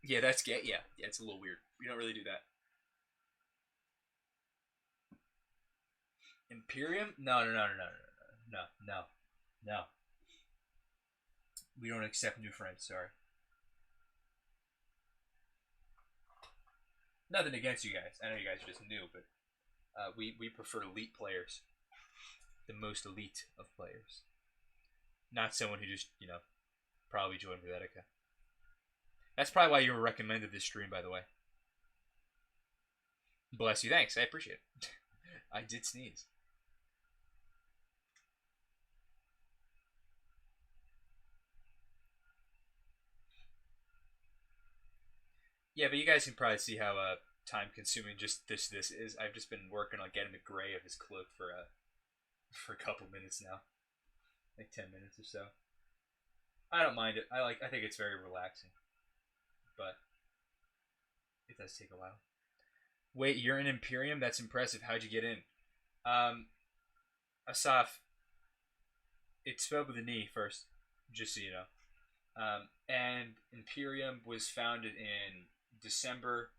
Yeah, that's gay. Yeah, it's a little weird. We don't really do that. Imperium? No. We don't accept new friends. Sorry. Nothing against you guys. I know you guys are just new, but we prefer elite players. The most elite of players. Not someone who just, probably joined Helvetica. That's probably why you were recommended this stream, by the way. Bless you. Thanks. I appreciate it. I did sneeze. Yeah, but you guys can probably see how time consuming just this is. I've just been working on getting the gray of his cloak for a couple minutes now. Like 10 minutes or so. I don't mind it. I think it's very relaxing. But it does take a while. Wait, you're in Imperium? That's impressive. How'd you get in? Asaf, it's spelled with an E first, just so you know. And Imperium was founded in December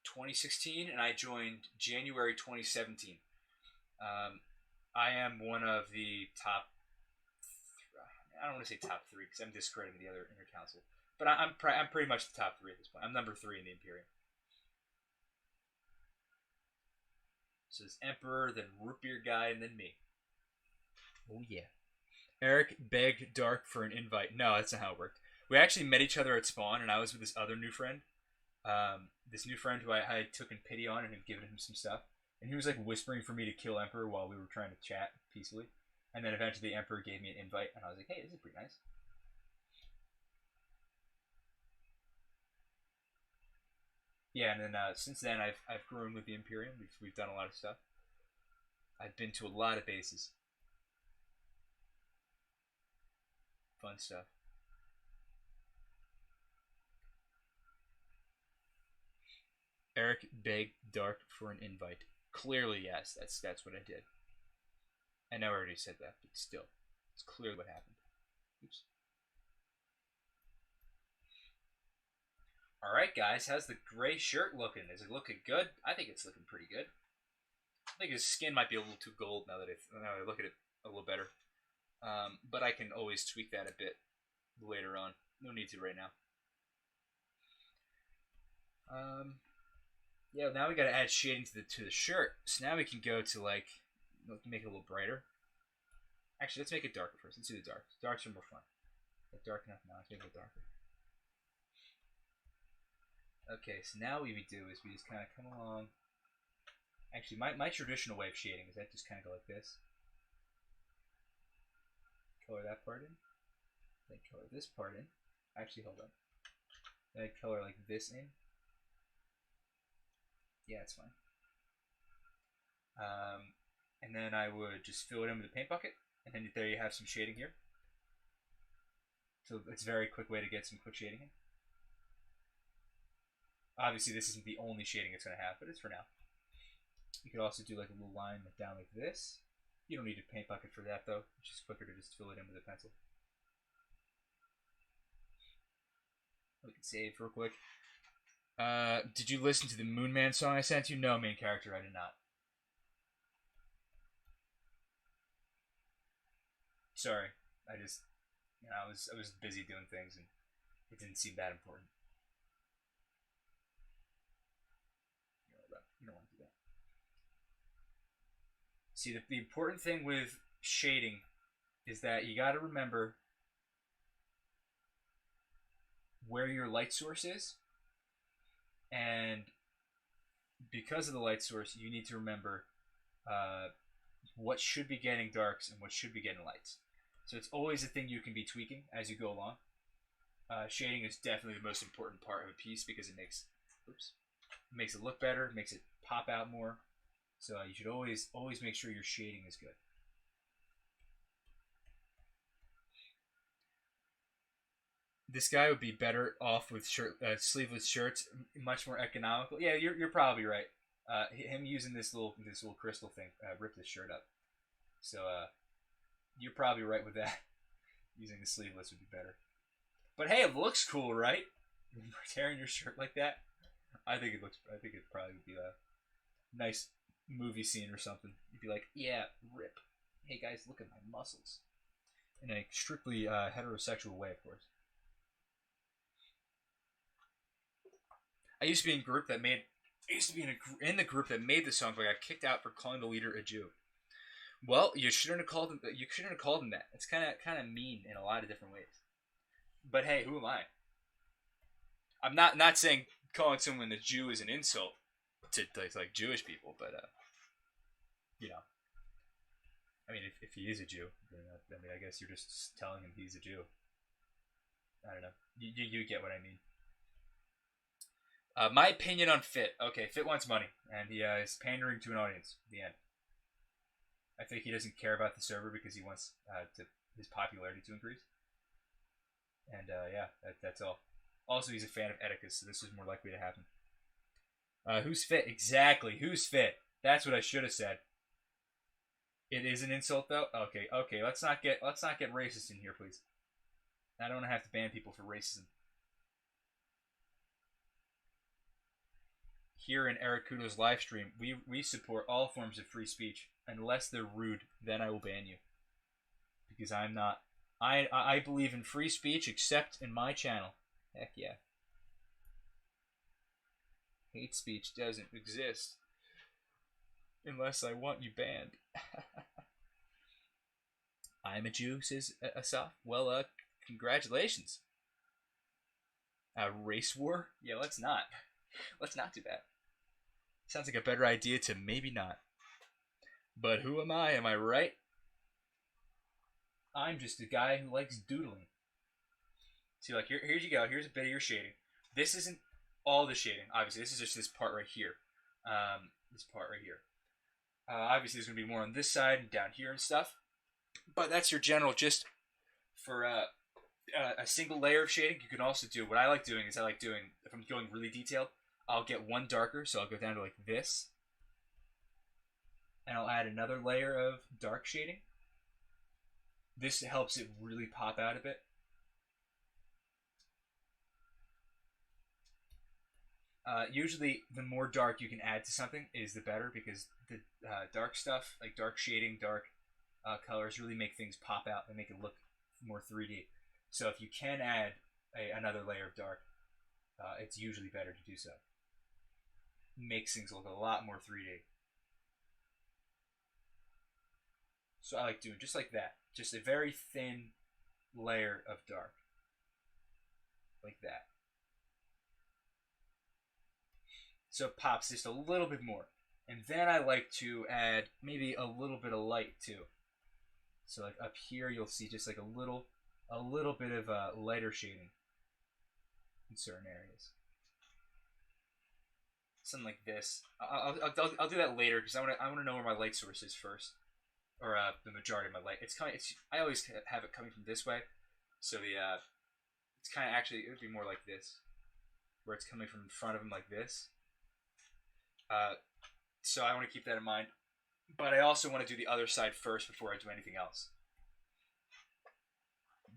2016, and I joined January 2017. I am one of the top. I don't want to say top 3 because I'm discrediting the other inner council, but I'm pretty much the top 3 at this point. I'm number 3 in the Imperium. So it's Emperor, then Root Beer Guy, and then me. Oh yeah. Eric begged Dark for an invite. No, that's not how it worked. We actually met each other at spawn, and I was with this other new friend. This new friend who I had taken pity on and had given him some stuff. And he was like whispering for me to kill Emperor while we were trying to chat peacefully. And then eventually the Emperor gave me an invite, and I was like, hey, this is pretty nice. Yeah, and then since then I've grown with the Imperium. We've done a lot of stuff. I've been to a lot of bases. Fun stuff. Eric begged Dark for an invite. Clearly, yes, that's what I did. I know I already said that, but still, it's clear what happened. Oops. Alright, guys, how's the gray shirt looking? Is it looking good? I think it's looking pretty good. I think his skin might be a little too gold now that I look at it a little better. But I can always tweak that a bit later on. No need to right now. Yeah, now we gotta add shading to the shirt. So now we can go to make it a little brighter. Actually, let's make it darker first. Let's do the dark. Darks are more fun. Dark enough now. Let's make it darker. Okay, so now what we do is we just kind of come along. Actually, my traditional way of shading is I just kind of go like this. Color that part in. Then color this part in. Actually, hold on. Then I color like this in. Yeah, it's fine. And then I would just fill it in with a paint bucket. And then there you have some shading here. So it's a very quick way to get some quick shading in. Obviously, this isn't the only shading it's going to have, but it's for now. You could also do like a little line down like this. You don't need a paint bucket for that, though. It's just quicker to just fill it in with a pencil. We can save real quick. Did you listen to the Moon Man song I sent you? No, main character, I did not. Sorry, I just, I was busy doing things and it didn't seem that important. You don't want to do that. See, the important thing with shading is that you got to remember where your light source is, and because of the light source, you need to remember what should be getting darks and what should be getting lights. So it's always a thing you can be tweaking as you go along. Shading is definitely the most important part of a piece because it makes it look better, makes it pop out more. So you should always make sure your shading is good. This guy would be better off with sleeveless shirts, much more economical. Yeah, you're probably right. Him using this little crystal thing ripped his shirt up. So you're probably right with that. Using the sleeveless would be better. But hey, it looks cool, right? Tearing your shirt like that. I think it probably would be a nice movie scene or something. You'd be like, yeah, rip. Hey guys, look at my muscles. In a strictly heterosexual way, of course. I used to be in a group that made. I used to be in the group that made the song, but I got kicked out for calling the leader a Jew. Well, you shouldn't have called him. You shouldn't have called him that. It's kind of mean in a lot of different ways. But hey, who am I? I'm not saying calling someone a Jew is an insult to like Jewish people, but you know, I mean, if he is a Jew, then, I mean, I guess you're just telling him he's a Jew. I don't know. You get what I mean. My opinion on Fit. Okay, Fit wants money, and he is pandering to an audience. The end. I think he doesn't care about the server because he wants his popularity to increase. And yeah, that's all. Also, he's a fan of Atticus, so this is more likely to happen. Who's Fit? Exactly. Who's Fit? That's what I should have said. It is an insult, though. Okay. Let's not get racist in here, please. I don't want to have to ban people for racism. Here in Ericudo's live stream, we support all forms of free speech. Unless they're rude, then I will ban you. Because I'm not. I believe in free speech, except in my channel. Heck yeah. Hate speech doesn't exist. Unless I want you banned. I'm a Jew, says Asaf. Well, congratulations. A race war? Yeah, let's not. Let's not do that. Sounds like a better idea to maybe not. But who am I? Am I right? I'm just a guy who likes doodling. See, like, here you go. Here's a bit of your shading. This isn't all the shading, obviously. This is just this part right here. This part right here. Obviously, there's going to be more on this side and down here and stuff. But that's your general gist for a single layer of shading. You can also do, what I like doing is if I'm going really detailed, I'll get one darker, so I'll go down to like this. And I'll add another layer of dark shading. This helps it really pop out a bit. Usually, the more dark you can add to something is the better, because the dark stuff, like dark shading, dark colors, really make things pop out and make it look more 3D. So if you can add another layer of dark, it's usually better to do so. Makes things look a lot more 3D. So I like doing just like that. Just a very thin layer of dark. Like that. So it pops just a little bit more. And then I like to add maybe a little bit of light too. So like up here you'll see just like a little bit of lighter shading in certain areas. Something like this. I'll do that later because I want to know where my light source is first, or the majority of my light. I always have it coming from this way, so it's kind of actually, it would be more like this, where it's coming from in front of him like this. So I want to keep that in mind, but I also want to do the other side first before I do anything else.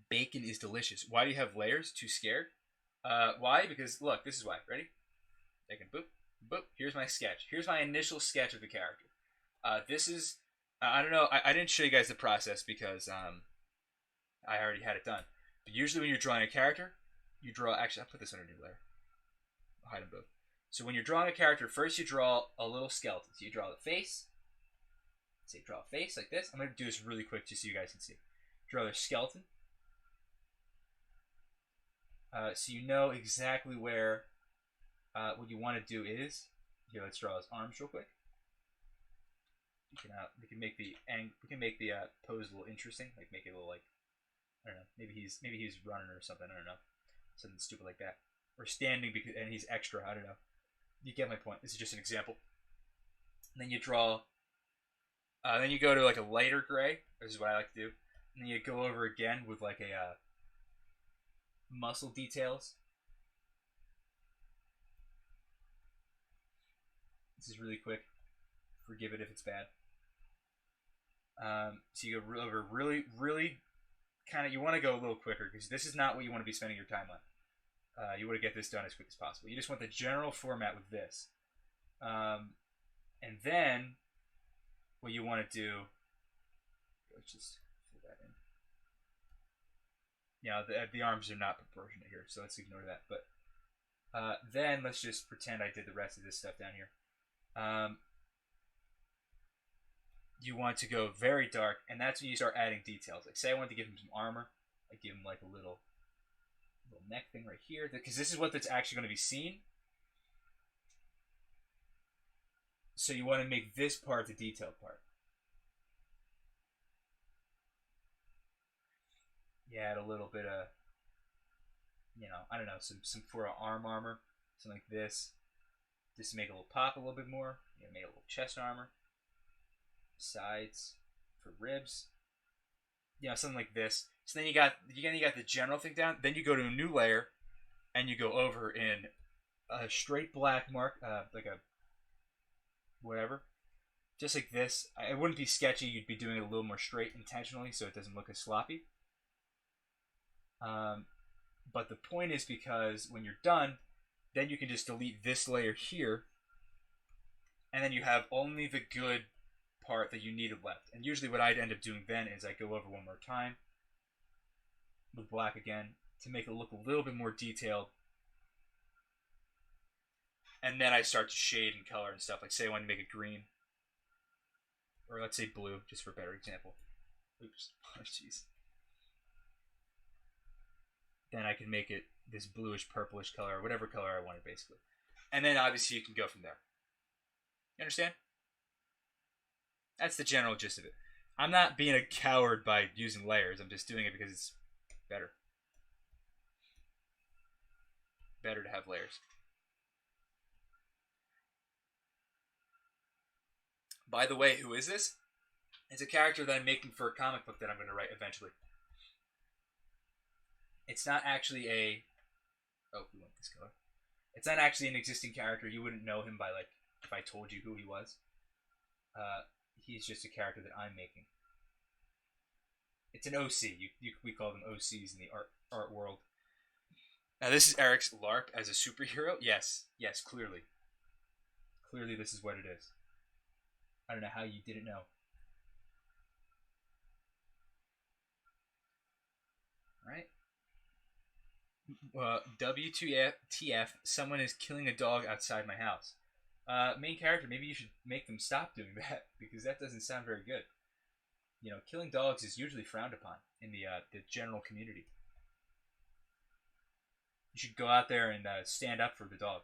Bacon is delicious. Why do you have layers? Too scared? Why? Because look, this is why. Ready? Bacon. Boop. Boop. Here's my sketch. Here's my initial sketch of the character. This is, I don't know, I didn't show you guys the process because I already had it done. But usually when you're drawing a character, you draw, actually I'll put this under a new layer. I'll hide them both. So when you're drawing a character, first you draw a little skeleton. So you draw the face. Say draw a face like this. I'm going to do this really quick just so you guys can see. Draw their skeleton. So you know exactly where what you want to do is. Here, let's draw his arms real quick. We can make the pose a little interesting, like make it a little like, I don't know, maybe he's running or something. I don't know, something stupid like that, or standing and he's extra. I don't know. You get my point. This is just an example. And then you draw. Then you go to like a lighter gray. This is what I like to do. And then you go over again with like a muscle details. This is really quick. Forgive it if it's bad. So you go over really kind of, you want to go a little quicker because this is not what you want to be spending your time on. You want to get this done as quick as possible. You just want the general format with this. And then what you want to do, let's just fill that in. Yeah, the arms are not proportionate here, so let's ignore that. But Then let's just pretend I did the rest of this stuff down here. You want to go very dark, and that's when you start adding details. Like, say I wanted to give him some armor. I give him like a little neck thing right here, because this is what that's actually going to be seen. So you want to make this part the detailed part. You add a little bit of, I don't know, some for armor, something like this. Just to make it a little pop a little bit more. Make a little chest armor. Sides for ribs. Something like this. So then you got the general thing down. Then you go to a new layer, and you go over in a straight black mark, like a whatever, just like this. It wouldn't be sketchy. You'd be doing it a little more straight intentionally, so it doesn't look as sloppy. But the point is, because when you're done, then you can just delete this layer here, and then you have only the good part that you needed left. And usually what I'd end up doing then is I go over one more time with black again to make it look a little bit more detailed, and then I start to shade and color and stuff. Like, say I want to make it green, or let's say blue, just for a better example. Oops. Oh, jeez. Then I can make it this bluish, purplish color, or whatever color I wanted, basically. And then obviously you can go from there. You understand? That's the general gist of it. I'm not being a coward by using layers. I'm just doing it because it's better. Better to have layers. By the way, who is this? It's a character that I'm making for a comic book that I'm going to write eventually. It's not actually a... Oh, we want this color. It's not actually an existing character. You wouldn't know him by, like, if I told you who he was. He's just a character that I'm making. It's an OC. We call them OCs in the art world. Now, this is Eric's LARP as a superhero. Yes, clearly. Clearly, this is what it is. I don't know how you didn't know. Right? WTF, someone is killing a dog outside my house. Main character, maybe you should make them stop doing that, because that doesn't sound very good. Killing dogs is usually frowned upon in the general community. You should go out there and stand up for the dog.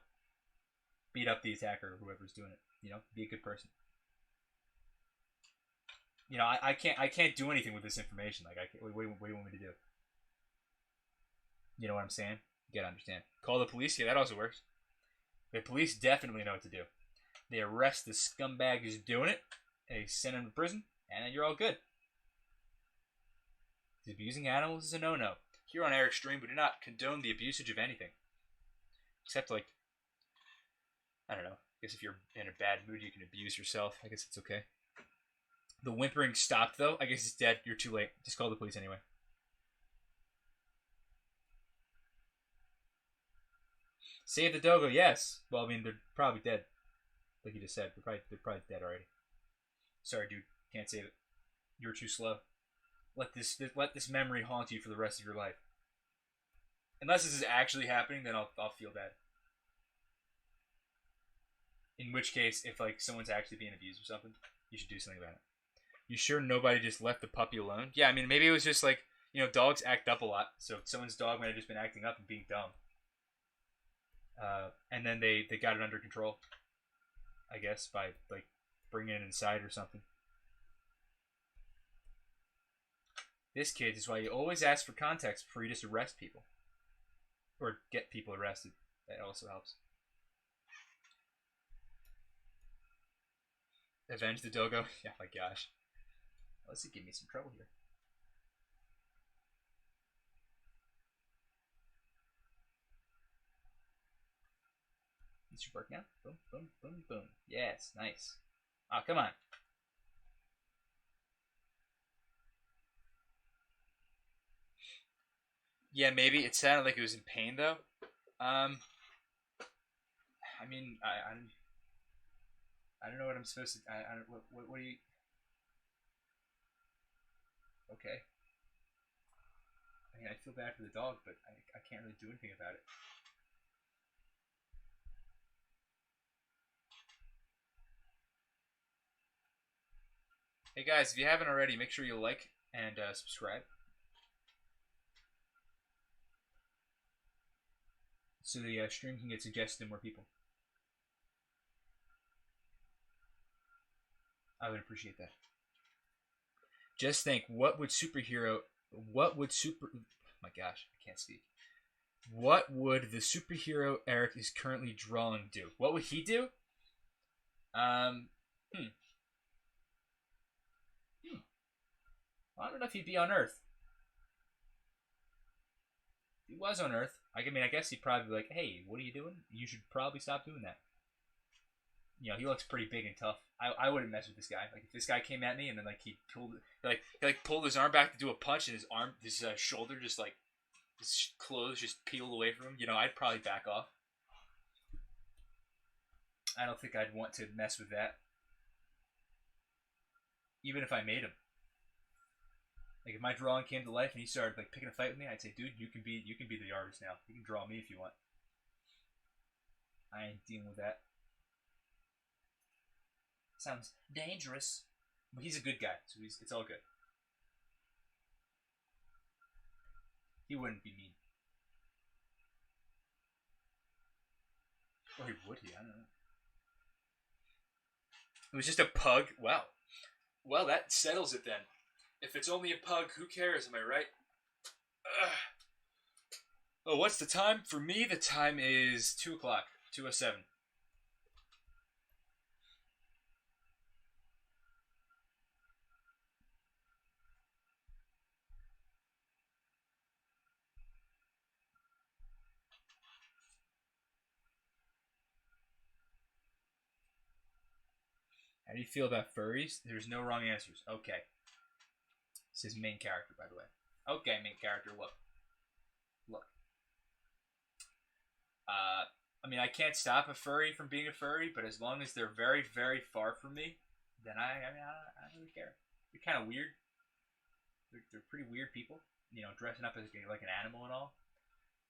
Beat up the attacker or whoever's doing it. Be a good person. I can't do anything with this information. Like, what do you want me to do? You know what I'm saying? You gotta understand. Call the police? Yeah, that also works. The police definitely know what to do. They arrest the scumbag who's doing it, they send him to prison, and then you're all good. Abusing animals is a no-no. Here on Eric's stream, we do not condone the abusage of anything. Except, like, I don't know. I guess if you're in a bad mood, you can abuse yourself. I guess it's okay. The whimpering stopped, though. I guess it's dead. You're too late. Just call the police anyway. Save the dogo, yes. Well, I mean, they're probably dead. Like you just said. They're probably dead already. Sorry, dude. Can't save it. You were too slow. Let this memory haunt you for the rest of your life. Unless this is actually happening, then I'll feel bad. In which case, if like someone's actually being abused or something, you should do something about it. You sure nobody just left the puppy alone? Yeah, I mean, maybe it was just like, dogs act up a lot, so someone's dog might have just been acting up and being dumb. And then they got it under control, I guess, by like bringing it inside or something. This, kid, is why you always ask for context before you just arrest people. Or get people arrested. That also helps. Avenge the dogo? Yeah, my gosh. Let's give me some trouble here. This should work now. Boom, boom, boom, boom. Yes, nice. Oh, come on. Yeah, maybe it sounded like it was in pain though. I mean, I don't know what I'm supposed to. I don't. What do you? Okay. I mean, I feel bad for the dog, but I can't really do anything about it. Hey guys, if you haven't already, make sure you like and subscribe. So the stream can get suggested to more people. I would appreciate that. Just think, what would oh my gosh, I can't speak. What would the superhero Eric is currently drawing do? What would he do? I don't know if he'd be on Earth. If he was on Earth, I mean, I guess he'd probably be like, hey, what are you doing? You should probably stop doing that. You know, he looks pretty big and tough. I wouldn't mess with this guy. Like, if this guy came at me and then, like, he pulled his arm back to do a punch and his shoulder just, like, his clothes just peeled away from him, you know, I'd probably back off. I don't think I'd want to mess with that. Even if I made him. Like, if my drawing came to life and he started, like, picking a fight with me, I'd say, dude, you can be the artist now. You can draw me if you want. I ain't dealing with that. Sounds dangerous. But he's a good guy, so it's all good. He wouldn't be mean. Or would he? I don't know. It was just a pug? Wow. Well, that settles it then. If it's only a pug, who cares? Am I right? Ugh. Oh, what's the time? For me, the time is 2 o'clock. 2:07. How do you feel about furries? There's no wrong answers. Okay. This is main character, by the way. Okay, main character, look. Look. I mean, I can't stop a furry from being a furry, but as long as they're very, very far from me, then I don't really care. They're kind of weird. They're pretty weird people, you know, dressing up as like an animal and all.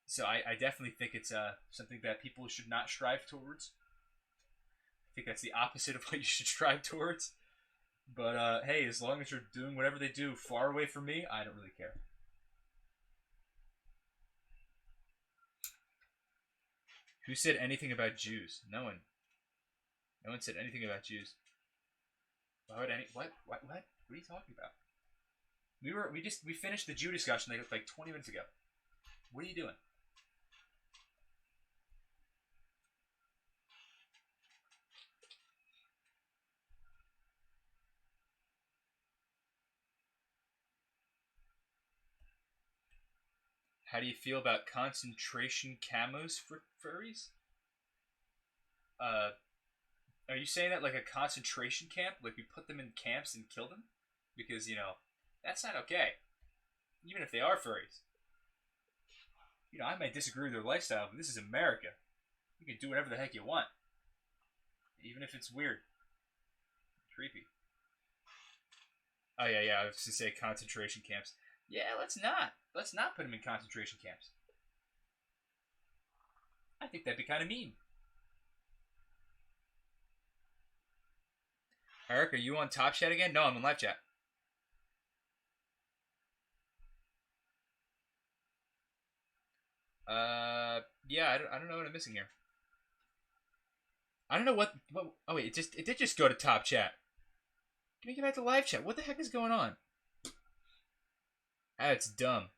So I definitely think it's something that people should not strive towards. I think that's the opposite of what you should strive towards. But hey, as long as you're doing whatever they do far away from me, I don't really care. Who said anything about Jews? No one. No one said anything about Jews. Why would any? What? What are you talking about? We finished the Jew discussion like 20 minutes ago. What are you doing? How do you feel about concentration camos for furries? Are you saying that like a concentration camp? Like we put them in camps and kill them? Because, you know, that's not okay. Even if they are furries. You know, I might disagree with their lifestyle, but this is America. You can do whatever the heck you want. Even if it's weird. Creepy. Oh, yeah, I was to say concentration camps. Yeah, let's not. Let's not put them in concentration camps. I think that'd be kind of mean. Eric, are you on Top Chat again? No, I'm on Live Chat. Yeah, I don't know what I'm missing here. I don't know what oh wait, it did just go to Top Chat. Let me get back to Live Chat. What the heck is going on? That's dumb.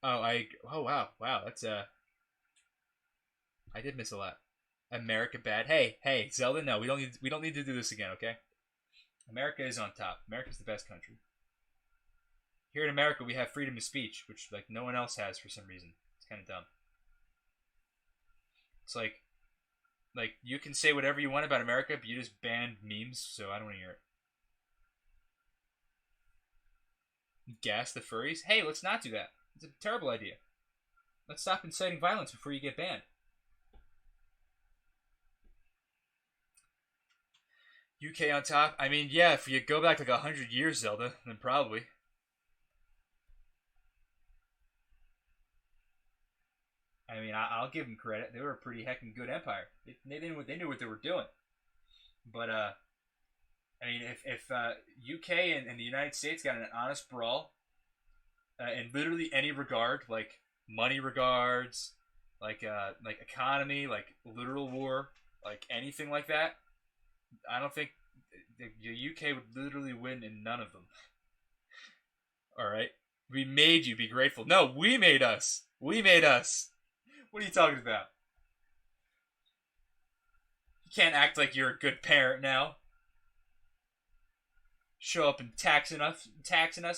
Oh, wow, that's I did miss a lot. America bad. Hey, Zelda, no, we don't need to do this again, okay? America is on top. America's the best country. Here in America, we have freedom of speech, which like no one else has for some reason. It's kind of dumb. It's like you can say whatever you want about America, but you just banned memes, so I don't want to hear it. Gas the furries? Hey, let's not do that. It's a terrible idea. Let's stop inciting violence before you get banned. UK on top? I mean, yeah, if you go back like 100 years, Zelda, then probably. I mean, I'll give them credit. They were a pretty heckin' good empire. They knew what they were doing. But I mean, if UK and the United States got in an honest brawl in literally any regard, like money regards, like economy, like literal war, like anything like that, I don't think the UK would literally win in none of them. All right, we made you be grateful. No, we made us. We made us. What are you talking about? You can't act like you're a good parent now. Show up and taxing us,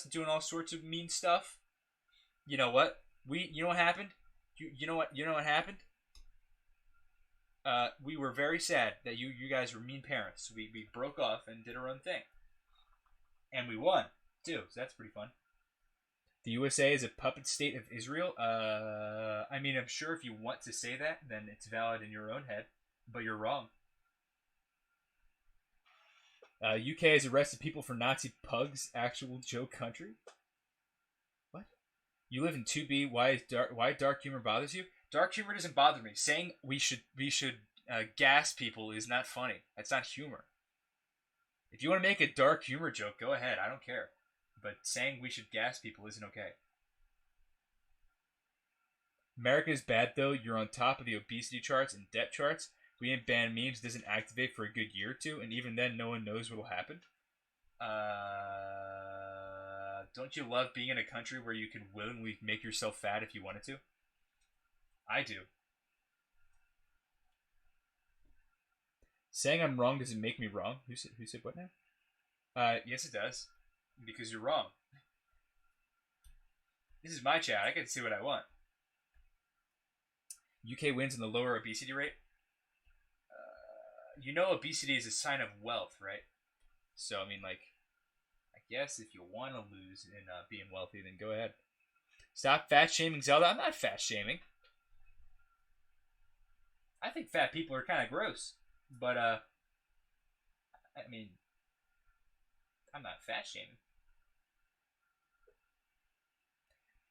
and doing all sorts of mean stuff. You know what? You know what happened? You know what happened? We were very sad that you guys were mean parents. So we broke off and did our own thing, and we won too. So that's pretty fun. The USA is a puppet state of Israel. I mean, I'm sure if you want to say that, then it's valid in your own head, but you're wrong. UK has arrested people for Nazi pugs. Actual joke country. What? You live in 2B. Why dark humor bothers you? Dark humor doesn't bother me. Saying we should gas people is not funny. That's not humor. If you want to make a dark humor joke, go ahead. I don't care. But saying we should gas people isn't okay. America is bad though. You're on top of the obesity charts and debt charts. We ain't ban memes doesn't activate for a good year or two, and even then, no one knows what'll happen. Don't you love being in a country where you can willingly make yourself fat if you wanted to? I do. Saying I'm wrong doesn't make me wrong. Who said what now? Yes, it does. Because you're wrong. This is my chat. I get to say what I want. UK wins in the lower obesity rate. You know obesity is a sign of wealth, right? So, I mean, like, I guess if you want to lose in being wealthy, then go ahead. Stop fat shaming Zelda. I'm not fat shaming. I think fat people are kind of gross. But, I mean, I'm not fat shaming.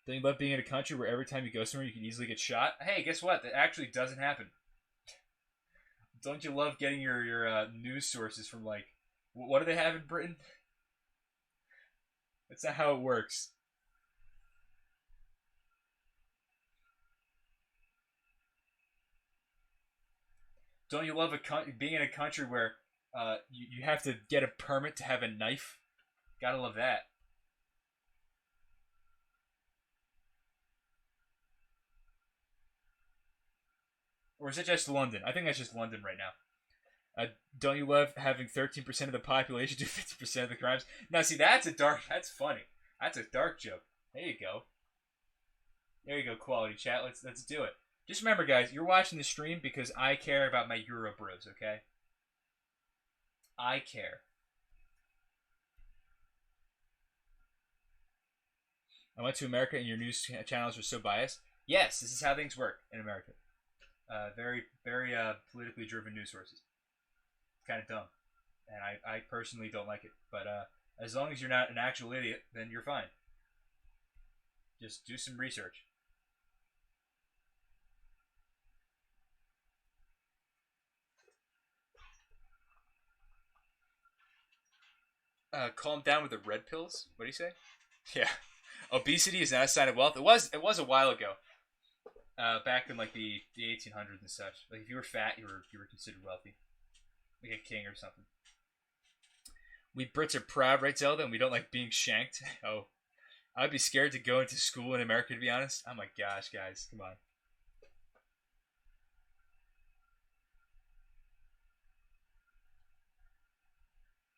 Don't you love being in a country where every time you go somewhere you can easily get shot? Hey, guess what? That actually doesn't happen. Don't you love getting your news sources from, like, what do they have in Britain? That's not how it works. Don't you love being in a country where you have to get a permit to have a knife? Gotta love that. Or is it just London? I think that's just London right now. Don't you love having 13% of the population do 50% of the crimes? Now, see, that's funny. That's a dark joke. There you go. There you go, quality chat. Let's do it. Just remember, guys, you're watching the stream because I care about my Euro bros, okay? I care. I went to America and your news channels are so biased. Yes, this is how things work in America. Very politically driven news sources. It's kind of dumb, and I personally don't like it. But as long as you're not an actual idiot, then you're fine. Just do some research. Calm down with the red pills. What do you say? Yeah, obesity is not a sign of wealth. It was a while ago. Back in like the 1800s and such. Like if you were fat, you were considered wealthy, like a king or something. We Brits are proud, right, Zelda? And we don't like being shanked. Oh, I'd be scared to go into school in America, to be honest. Oh my gosh, guys, come on.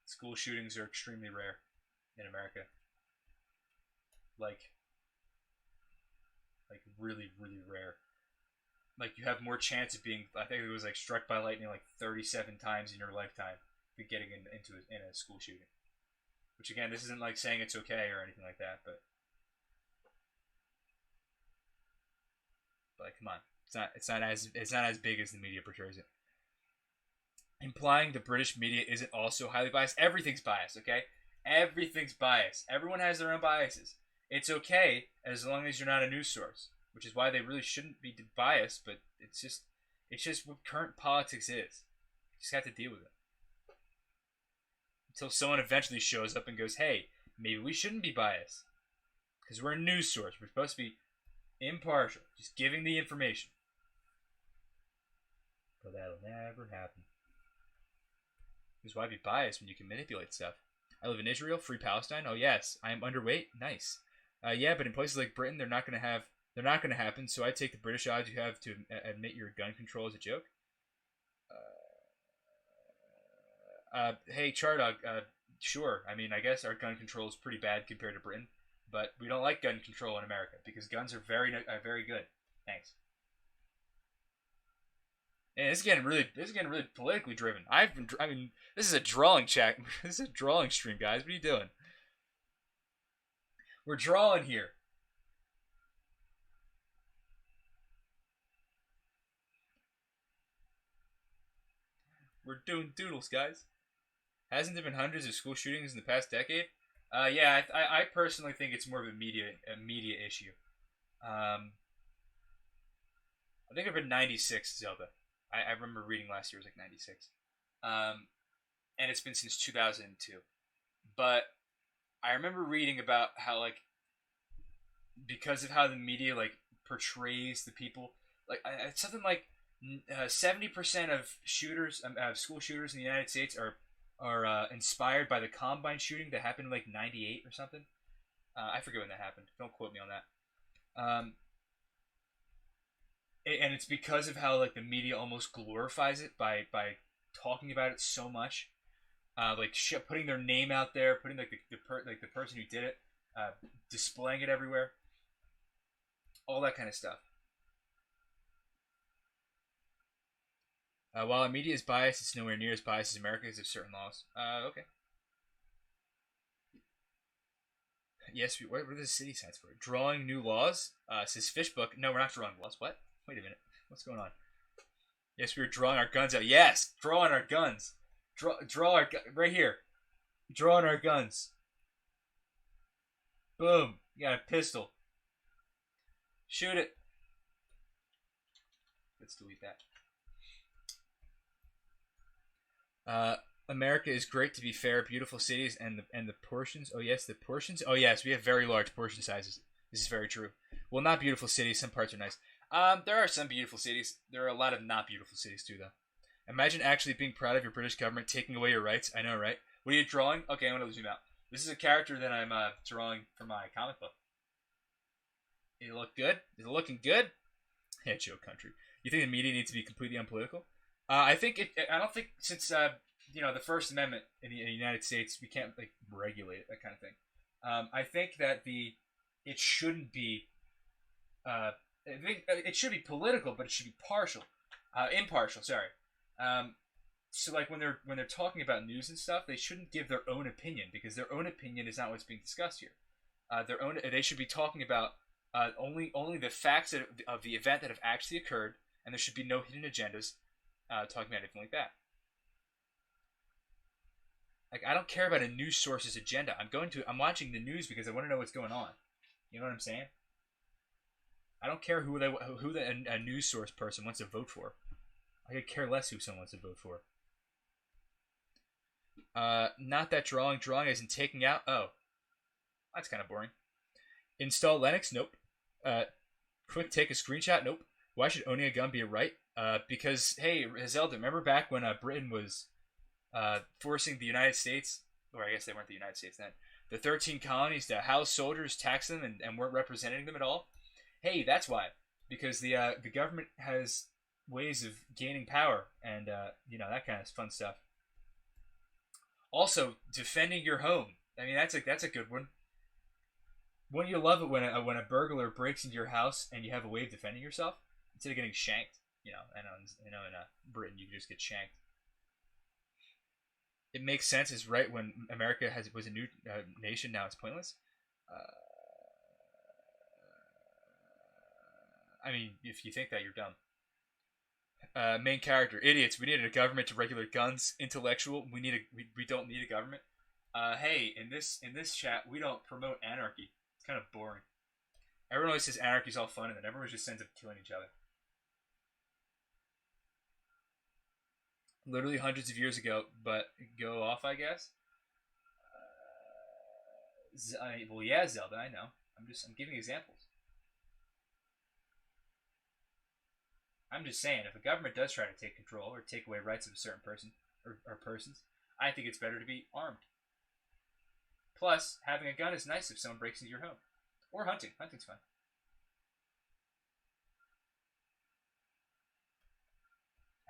School shootings are extremely rare in America. Like really, really rare. Like you have more chance of being, I think it was like struck by lightning like 37 times in your lifetime than getting into a school shooting. Which again, this isn't like saying it's okay or anything like that, but like, come on, it's not as big as the media portrays it. Implying the British media isn't also highly biased. Everything's biased, okay? Everything's biased. Everyone has their own biases. It's okay as long as you're not a news source, which is why they really shouldn't be biased. But it's just what current politics is. You just have to deal with it. Until someone eventually shows up and goes, hey, maybe we shouldn't be biased. Because we're a news source. We're supposed to be impartial. Just giving the information. But that'll never happen. Because why be biased when you can manipulate stuff? I live in Israel, free Palestine. Oh yes, I am underweight. Nice. Yeah, but in places like Britain, they're not going to happen. So I take the British odds you have to admit your gun control as a joke. Hey, Chardog. Sure. I mean, I guess our gun control is pretty bad compared to Britain, but we don't like gun control in America because guns are very good. Thanks. And this is getting really politically driven. This is a drawing chat. This is a drawing stream, guys. What are you doing? We're drawing here. We're doing doodles, guys. Hasn't there been hundreds of school shootings in the past decade? Yeah, I personally think it's more of a media issue. I think it have been 96, Zelda. I remember reading last year was like 96. And it's been since 2002. But I remember reading about how, like, because of how the media, like, portrays the people, like, it's something like 70% of shooters, school shooters in the United States are inspired by the Columbine shooting that happened in, like, 98 or something. I forget when that happened. Don't quote me on that. And it's because of how, like, the media almost glorifies it by talking about it so much, like putting their name out there, putting like the person who did it, displaying it everywhere, all that kind of stuff. While our media is biased, it's nowhere near as biased as America is of certain laws. Okay. Yes, what are the city signs for? Drawing new laws? Says Fishbook. No, we're not drawing laws. What? Wait a minute. What's going on? Yes, we were drawing our guns out. Yes, drawing our guns. Draw our right here. Drawing our guns. Boom. You got a pistol. Shoot it. Let's delete that. America is great, to be fair. Beautiful cities and the portions. Oh yes, the portions. Oh yes, we have very large portion sizes. This is very true. Well, not beautiful cities. Some parts are nice. There are some beautiful cities. There are a lot of not beautiful cities too, though. Imagine actually being proud of your British government taking away your rights. I know, right? What are you drawing? Okay, I'm gonna zoom out. This is a character that I'm drawing for my comic book. It look good? Is it looking good? Yeah, joke country. You think the media needs to be completely unpolitical? I don't think since the First Amendment in the United States, we can't like regulate it, that kind of thing. I think that it shouldn't be. It should be political, but it should be impartial. Sorry. So like when they're talking about news and stuff, they shouldn't give their own opinion because their own opinion is not what's being discussed here. They should be talking about only the facts of the event that have actually occurred, and there should be no hidden agendas talking about anything like that. Like, I don't care about a news source's agenda. I'm watching the news because I want to know what's going on. You know what I'm saying? I don't care who a news source person wants to vote for. I could care less who someone wants to vote for. Not that drawing. Drawing isn't taking out. Oh, that's kind of boring. Install Linux? Nope. Quick take a screenshot? Nope. Why should owning a gun be a right? Because, hey, Zelda, remember back when Britain was forcing the United States, or I guess they weren't the United States then, the 13 colonies to house soldiers, tax them, and weren't representing them at all? Hey, that's why. Because the government has ways of gaining power, and that kind of fun stuff. Also, defending your home. I mean, that's a good one. Wouldn't you love it when a burglar breaks into your house and you have a way of defending yourself instead of getting shanked? I know in Britain you can just get shanked. It makes sense. It's right when America was a new nation. Now it's pointless. I mean, if you think that, you're dumb. Main character, idiots. We needed a government to regulate guns. Intellectual. We don't need a government. Hey, in this chat, we don't promote anarchy. It's kind of boring. Everyone always says anarchy's all fun, and then everyone just ends up killing each other. Literally hundreds of years ago, but go off, I guess. Well, yeah, Zelda. I know. I'm giving examples. I'm just saying, if a government does try to take control or take away rights of a certain person or persons, I think it's better to be armed. Plus, having a gun is nice if someone breaks into your home. Or hunting. Hunting's fun.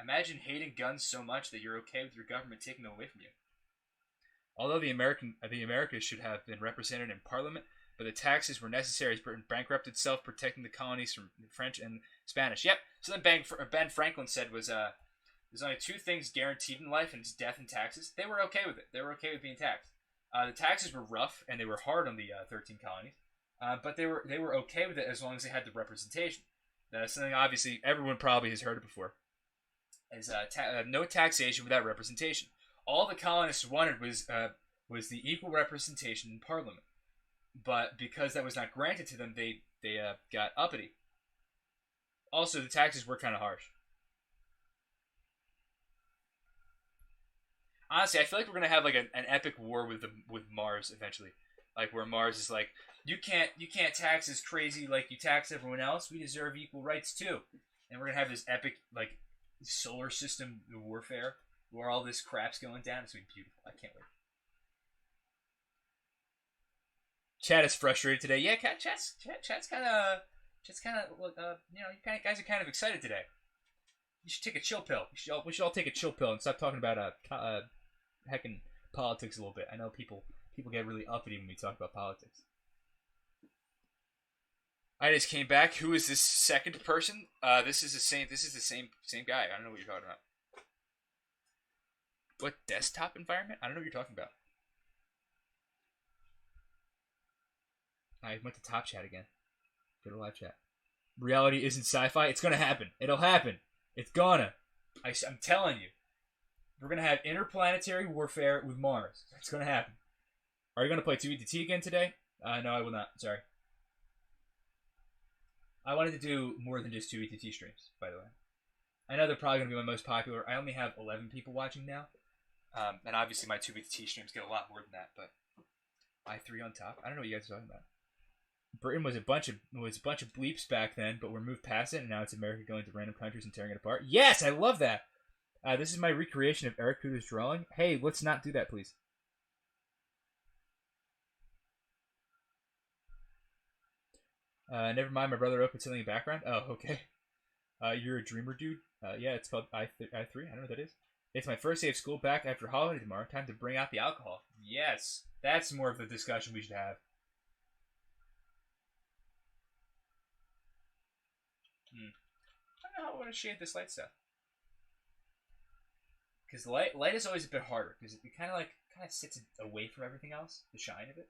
Imagine hating guns so much that you're okay with your government taking them away from you. Although the Americas should have been represented in Parliament, but the taxes were necessary as Britain bankrupted itself, protecting the colonies from French and Spanish. Yep. So then Ben Franklin said was there's only two things guaranteed in life, and it's death and taxes. They were okay with it. They were okay with being taxed. The taxes were rough and they were hard on the 13 colonies, but they were okay with it as long as they had the representation. That's something obviously everyone probably has heard it before. Is no taxation without representation. All the colonists wanted was the equal representation in Parliament, but because that was not granted to them, they got uppity. Also, the taxes were kind of harsh. Honestly, I feel like we're gonna have like an epic war with Mars eventually, like where Mars is like, you can't tax as crazy like you tax everyone else. We deserve equal rights too, and we're gonna have this epic like solar system warfare where all this crap's going down. It's gonna be beautiful. I can't wait. Chad is frustrated today. Yeah, chat's kind of you guys are kind of excited today. You should take a chill pill. We should all take a chill pill and stop talking about heckin' politics a little bit. I know people get really uppity when we talk about politics. I just came back. Who is this second person? This is the same guy. I don't know what you're talking about. What desktop environment? I don't know what you're talking about. I went to top chat again. Go to live chat. Reality isn't sci-fi. It's gonna happen. It'll happen. It's gonna. I'm telling you. We're gonna have interplanetary warfare with Mars. It's gonna happen. Are you gonna play 2ETT again today? No, I will not. Sorry. I wanted to do more than just 2ETT streams, by the way. I know they're probably gonna be my most popular. I only have 11 people watching now. And obviously my 2ETT streams get a lot more than that, but I3 on top. I don't know what you guys are talking about. Britain was a bunch of bleeps back then, but we're moved past it, and now it's America going to random countries and tearing it apart. Yes, I love that. This is my recreation of Ericudo's drawing. Hey, let's not do that, please. Never mind, my brother opened something in the background. Oh, okay. You're a dreamer, dude. Yeah, it's called I3. I don't know what that is. It's my first day of school back after holiday tomorrow. Time to bring out the alcohol. Yes, that's more of the discussion we should have. I don't know how I want to shade this light stuff. Because light is always a bit harder because it kind of sits away from everything else, the shine of it.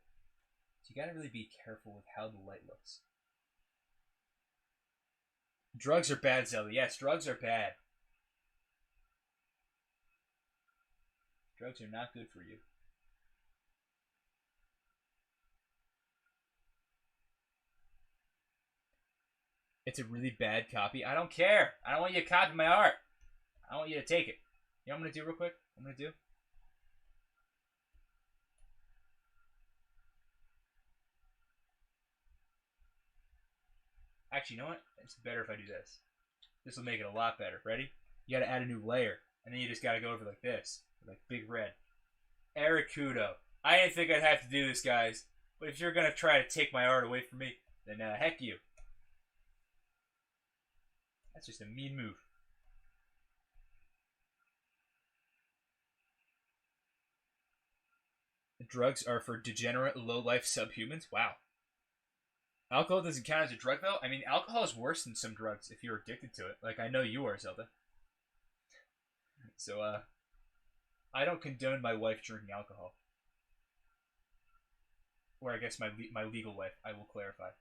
So you gotta really be careful with how the light looks. Drugs are bad, Zelda. Yes, drugs are bad. Drugs are not good for you. It's a really bad copy. I don't care. I don't want you to copy my art. I want you to take it. You know what I'm going to do real quick? I'm going to do? Actually, you know what? It's better if I do this. This will make it a lot better. Ready? You got to add a new layer. And then you just got to go over like this. Like big red. Ericudo. I didn't think I'd have to do this, guys. But if you're going to try to take my art away from me, then heck you. That's just a mean move. Drugs are for degenerate, low-life subhumans? Wow. Alcohol doesn't count as a drug, though? I mean, alcohol is worse than some drugs if you're addicted to it. Like, I know you are, Zelda. So, I don't condone my wife drinking alcohol. Or I guess my legal wife, I will clarify.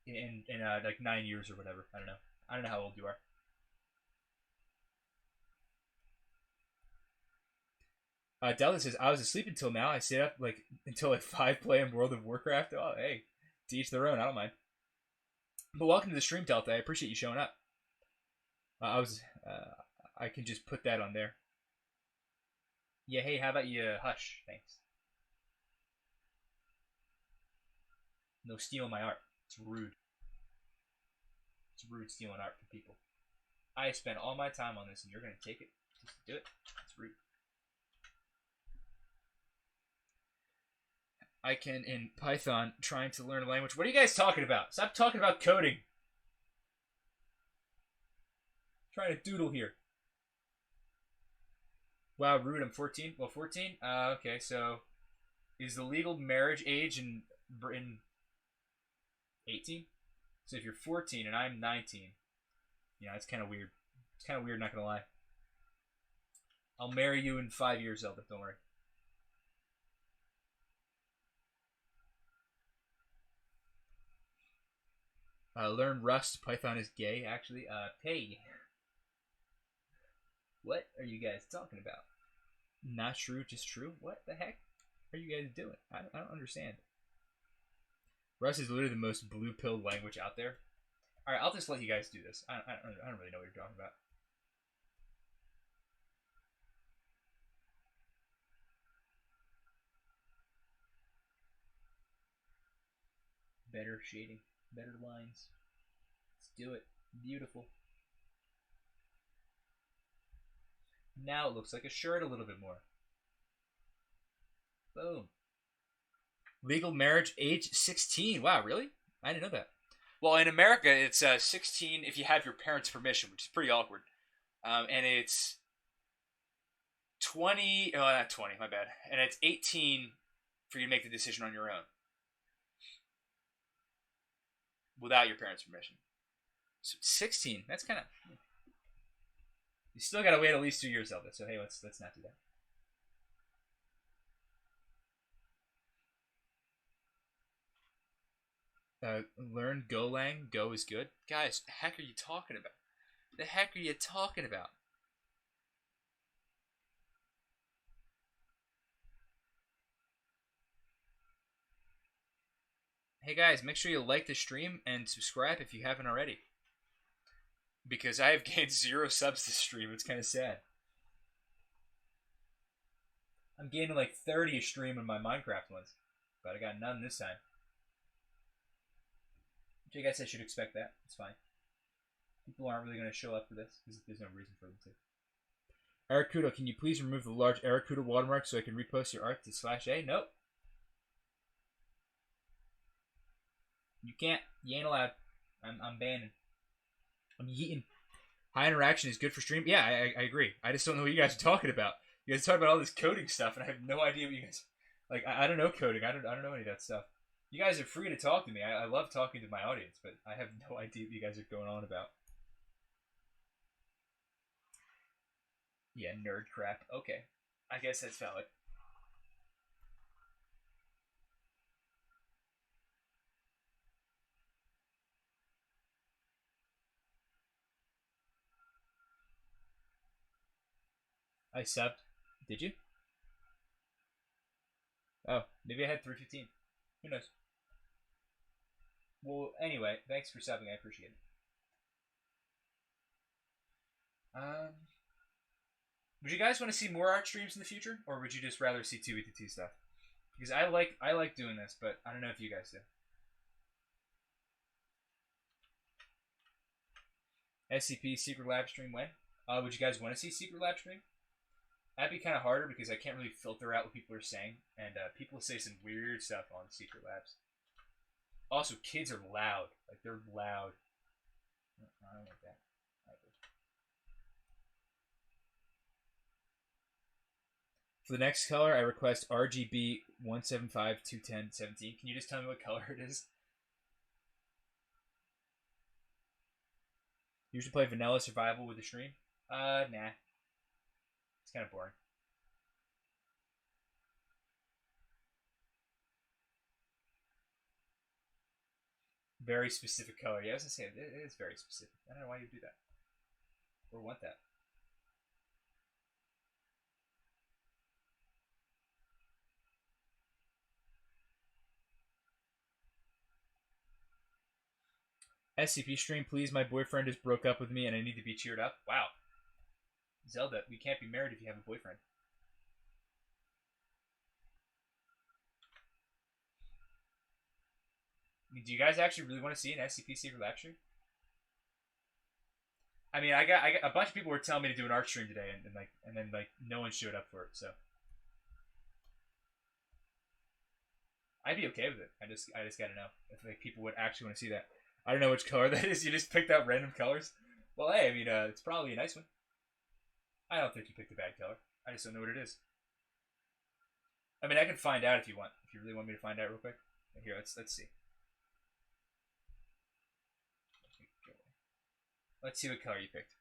In like 9 years or whatever. I don't know. I don't know how old you are. Delta says, I was asleep until now. I stayed up until 5 playing World of Warcraft. Oh, hey. To each their own. I don't mind. But welcome to the stream, Delta. I appreciate you showing up. I can just put that on there. Yeah, hey, how about you hush? Thanks. No stealing my art. It's rude. It's rude stealing art from people. I spent all my time on this, and you're gonna take it just to do it. It's rude. I can in Python trying to learn a language. What are you guys talking about? Stop talking about coding. I'm trying to doodle here. Wow, rude. I'm 14. Well, 14. Okay, so is the legal marriage age in Britain 18? So if you're 14 and I'm 19, yeah, it's kind of weird. It's kind of weird, not gonna lie. I'll marry you in 5 years, Zelda. Don't worry. Learn Rust. Python is gay, actually. Hey. What are you guys talking about? Not true, just true? What the heck are you guys doing? I don't understand. Rust is literally the most blue-pilled language out there. Alright, I'll just let you guys do this. I don't really know what you're talking about. Better shading. Better lines. Let's do it. Beautiful. Now it looks like a shirt a little bit more. Boom. Legal marriage age 16. Wow, really? I didn't know that. Well, in America, it's 16 if you have your parents' permission, which is pretty awkward. And it's 20. Oh, not 20, my bad. And it's 18 for you to make the decision on your own. Without your parents' permission. So 16. That's kind of... You still gotta wait at least 2 years, Zelda. So hey, let's not do that. Learn Golang. Go is good. Guys, the heck are you talking about? The heck are you talking about? Hey guys, make sure you like the stream and subscribe if you haven't already. Because I have gained 0 subs this stream. It's kind of sad. I'm gaining like 30 a stream in my Minecraft ones. But I got none this time. Which I guess I should expect that. It's fine. People aren't really going to show up for this because there's no reason for them to. Ericudo, can you please remove the large Ericudo watermark so I can repost your art to /A? Nope. You can't. You ain't allowed. I'm banning. I'm yeeting. High interaction is good for stream. Yeah, I agree. I just don't know what you guys are talking about. You guys are talking about all this coding stuff, and I have no idea what you guys... Like, I don't know coding. I don't know any of that stuff. You guys are free to talk to me. I love talking to my audience, but I have no idea what you guys are going on about. Yeah, nerd crap. Okay. I guess that's valid. I subbed. Did you? Oh, maybe I had 315. Who knows? Well, anyway, thanks for subbing. I appreciate it. Would you guys want to see more art streams in the future, or would you just rather see 2v2 stuff? Because I like doing this, but I don't know if you guys do. SCP Secret Lab stream when? Would you guys want to see Secret Lab stream? That'd be kind of harder because I can't really filter out what people are saying, and people say some weird stuff on Secret Labs. Also, kids are loud. Like, they're loud. I don't like that. For the next color, I request RGB 175-210-17. Can you just tell me what color it is? You should play Vanilla Survival with the stream? Nah. It's kind of boring. Very specific color. Yeah, I was gonna say, it is very specific. I don't know why you do that. Or want that. SCP stream, please. My boyfriend just broke up with me and I need to be cheered up. Wow. Zelda, we can't be married if you have a boyfriend. Do you guys actually really want to see an SCP Secret Lab stream? I mean, I got a bunch of people were telling me to do an art stream today, and then no one showed up for it. So I'd be okay with it. I just gotta know if like people would actually want to see that. I don't know which color that is. You just picked out random colors. Well, hey, I mean, it's probably a nice one. I don't think you picked a bad color. I just don't know what it is. I mean, I can find out if you want. If you really want me to find out real quick. Here, let's see. Let's see what color you picked.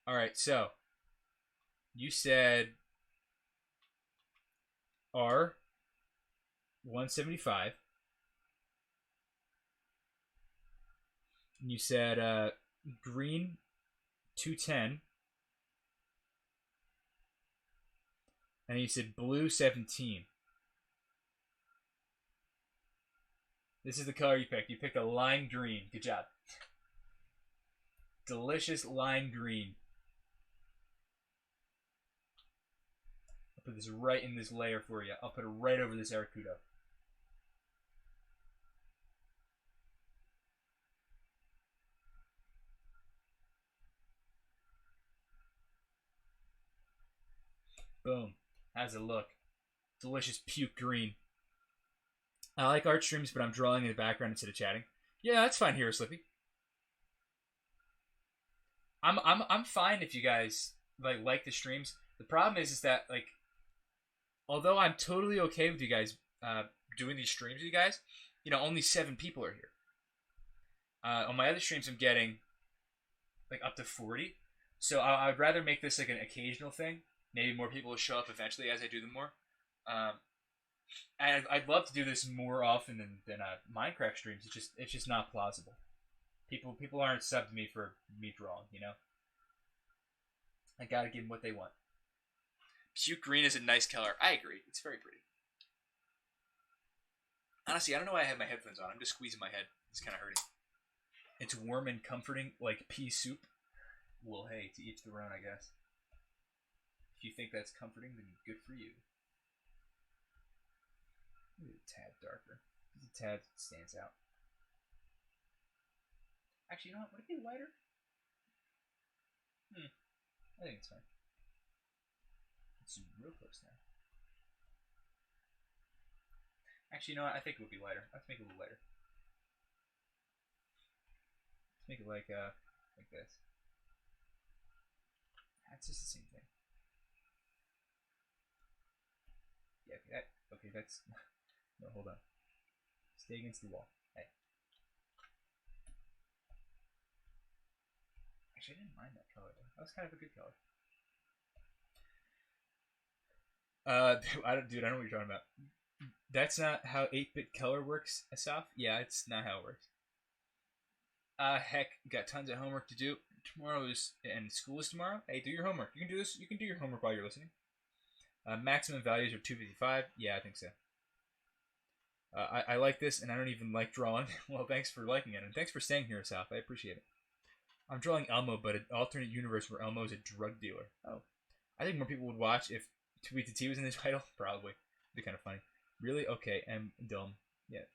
All right, so you said R175. And you said green 210. And you said blue 17. This is the color you picked. You picked a lime green. Good job. Delicious lime green. I'll put this right in this layer for you. I'll put it right over this Ericudo. Boom. How's it look? Delicious puke green. I like art streams, but I'm drawing in the background instead of chatting. Yeah, that's fine here, Slippy. I'm fine if you guys like the streams. The problem is that like, although I'm totally okay with you guys doing these streams with you guys, you know, only 7 people are here. On my other streams, I'm getting like up to 40. So I'd rather make this like an occasional thing. Maybe more people will show up eventually as I do them more. And I'd love to do this more often than Minecraft streams. It's just not plausible. People aren't subbed to me for me drawing, you know? I gotta give them what they want. Puke green is a nice color. I agree. It's very pretty. Honestly, I don't know why I have my headphones on. I'm just squeezing my head. It's kind of hurting. It's warm and comforting, like pea soup. Well, hey, to each their own, I guess. If you think that's comforting, then good for you. Maybe a tad darker. A tad stands out. Actually, you know what? Would it be lighter? I think it's fine. Let's zoom real close now. Actually, you know what? I think it would be lighter. Let's make it a little lighter. Let's make it like this. That's just the same thing. Yeah, okay, that's... No, hold on. Stay against the wall. Hey. Actually, I didn't mind that color. That was kind of a good color. Dude, I know what you're talking about. That's not how 8-bit color works, Asaf. Yeah, it's not how it works. Heck, got tons of homework to do. And school is tomorrow. Hey, do your homework. You can do this. You can do your homework while you're listening. Maximum values are 255. Yeah, I think so. I like this, and I don't even like drawing. Well, thanks for liking it, and thanks for staying here, Asaf. I appreciate it. I'm drawing Elmo, but an alternate universe where Elmo is a drug dealer. Oh. I think more people would watch if 2B2T was in the title. Probably. It'd be kind of funny. Really? Okay, I'm dumb. Yeah.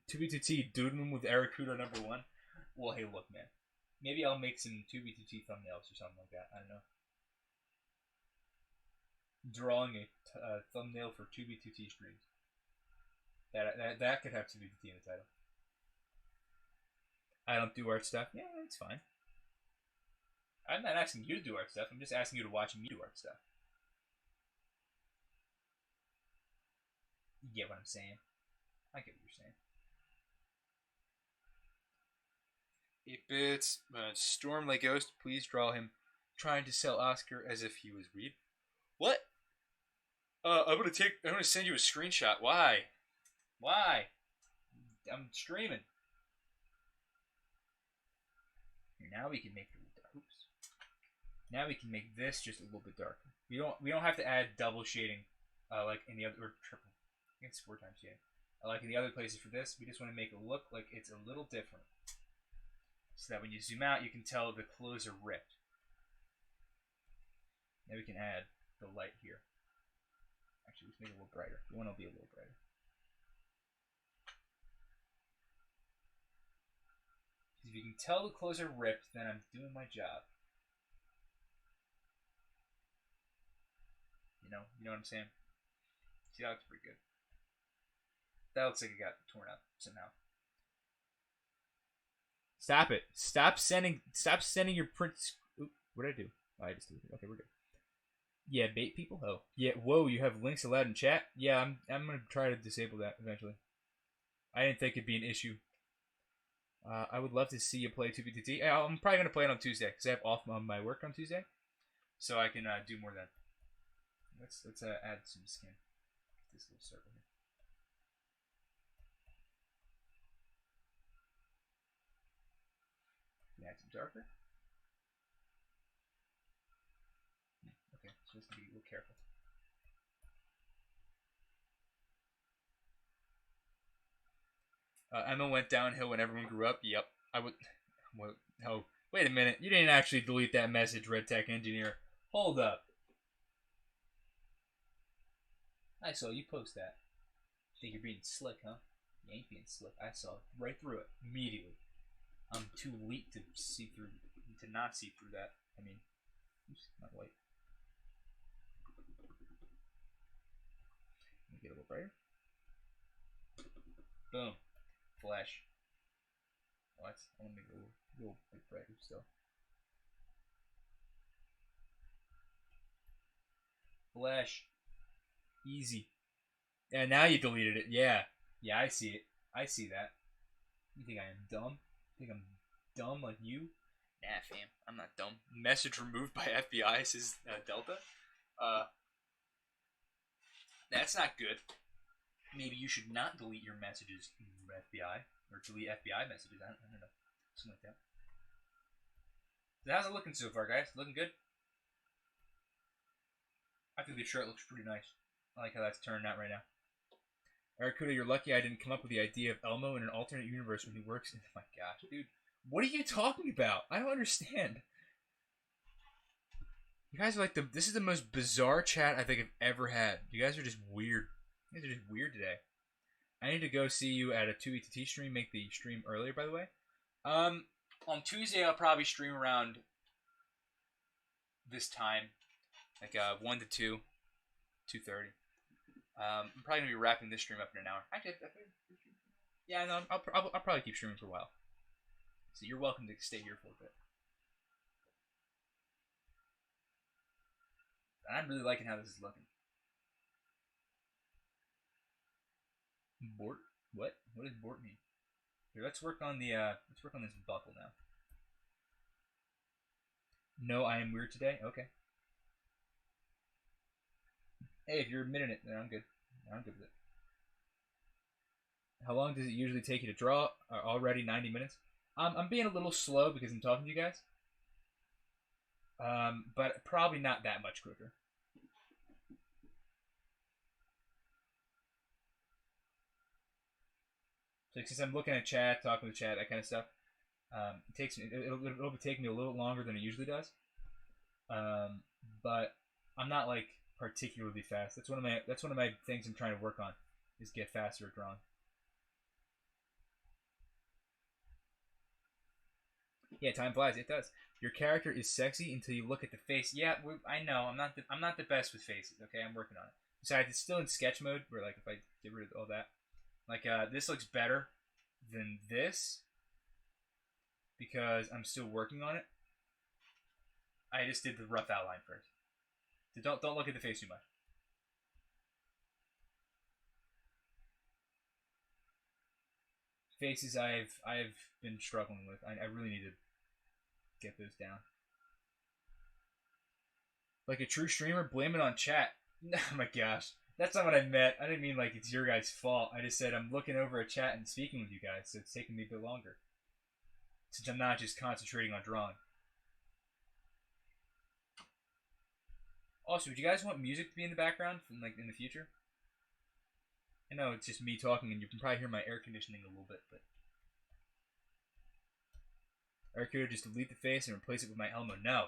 2B2T, Doodlin with Ericudo #1. Well, hey, look, man. Maybe I'll make some 2B2T thumbnails or something like that. I don't know. Drawing a thumbnail for 2B2T streams. That could have 2B2T in the title. I don't do art stuff. Yeah, that's fine. I'm not asking you to do art stuff. I'm just asking you to watch me do art stuff. You get what I'm saying? I get what you're saying. 8-bits. Storm like Ghost, please draw him trying to sell Oscar as if he was weed. What? I'm gonna send you a screenshot. Why? Why? I'm streaming. Here, now we can make the oops. Now we can make this just a little bit darker. We don't have to add double shading, like in the other, or triple. I think it's 4 times shading. Like in the other places for this, we just want to make it look like it's a little different, so that when you zoom out, you can tell the clothes are ripped. Now we can add the light here. Actually, let's make it a little brighter. The one will be a little brighter. If you can tell the clothes are ripped, then I'm doing my job. You know what I'm saying? See, that looks pretty good. That looks like it got torn up somehow. Stop it! Stop sending your prints. Oop, what did I do? Oh, I just did it. Okay, we're good. Yeah, bait people. Oh, yeah. Whoa, you have links allowed in chat. Yeah, I'm gonna try to disable that eventually. I didn't think it'd be an issue. I would love to see you play 2BTT. I'm probably gonna play it on Tuesday because I have off on my work on Tuesday, so I can do more then. Let's add some skin. This little circle here. Can add some darker. Okay, so let's be a little careful. Emma went downhill when everyone grew up. Yep, I would. Oh, wait a minute. You didn't actually delete that message, Red Tech Engineer. Hold up. I saw you post that. Think you're being slick, huh? You ain't being slick. I saw right through it immediately. I'm too elite to see through, to not see through that. I mean, oops, not white. Let me get a little brighter. Boom. Flash. What? I want to make it a little bit brighter still. Flash. Easy. Yeah, now you deleted it. Yeah. Yeah, I see it. I see that. You think I am dumb? You think I'm dumb like you? Nah, fam. I'm not dumb. Message removed by FBI, says Delta. That's not good. Maybe you should not delete your messages, FBI. Or delete FBI messages. I don't know. Something like that. So how's it looking so far, guys? Looking good? I think the shirt looks pretty nice. I like how that's turned out right now. Ericudo, you're lucky I didn't come up with the idea of Elmo in an alternate universe when he works in... Oh my gosh, dude. What are you talking about? I don't understand. You guys are like this is the most bizarre chat I think I've ever had. You guys are just weird. You guys are just weird today. I need to go see you at a 2ETT stream. Make the stream earlier, by the way. On Tuesday, I'll probably stream around this time. Like 1 to 2, 2:30. I'm probably going to be wrapping this stream up in an hour. Actually, yeah, no, I'll probably keep streaming for a while. So you're welcome to stay here for a bit. And I'm really liking how this is looking. Bort? What? What does Bort mean? Here, let's work on the let's work on this buckle now. No, I am weird today. Okay. Hey, if you're admitting it, then I'm good. I'm good with it. How long does it usually take you to draw? Already 90 minutes. I'm being a little slow because I'm talking to you guys. But probably not that much quicker. So since I'm looking at chat, talking with chat, that kind of stuff, it takes me. It'll be taking me a little longer than it usually does. But I'm not like particularly fast. That's one of my things I'm trying to work on, is get faster at drawing. Yeah, time flies. It does. Your character is sexy until you look at the face. Yeah, I know. I'm not the best with faces. Okay, I'm working on it. Besides, it's still in sketch mode, where like if I get rid of all that, like this looks better than this because I'm still working on it. I just did the rough outline first. So don't look at the face too much. Faces I've been struggling with. I really need to get those down. Like a true streamer, blame it on chat. Oh my gosh. That's not what I meant. I didn't mean like it's your guys' fault. I just said I'm looking over a chat and speaking with you guys, so it's taking me a bit longer. Since I'm not just concentrating on drawing. Also, would you guys want music to be in the background from like in the future? I know it's just me talking and you can probably hear my air conditioning a little bit, but Ericudo, just delete the face and replace it with my Elmo. No.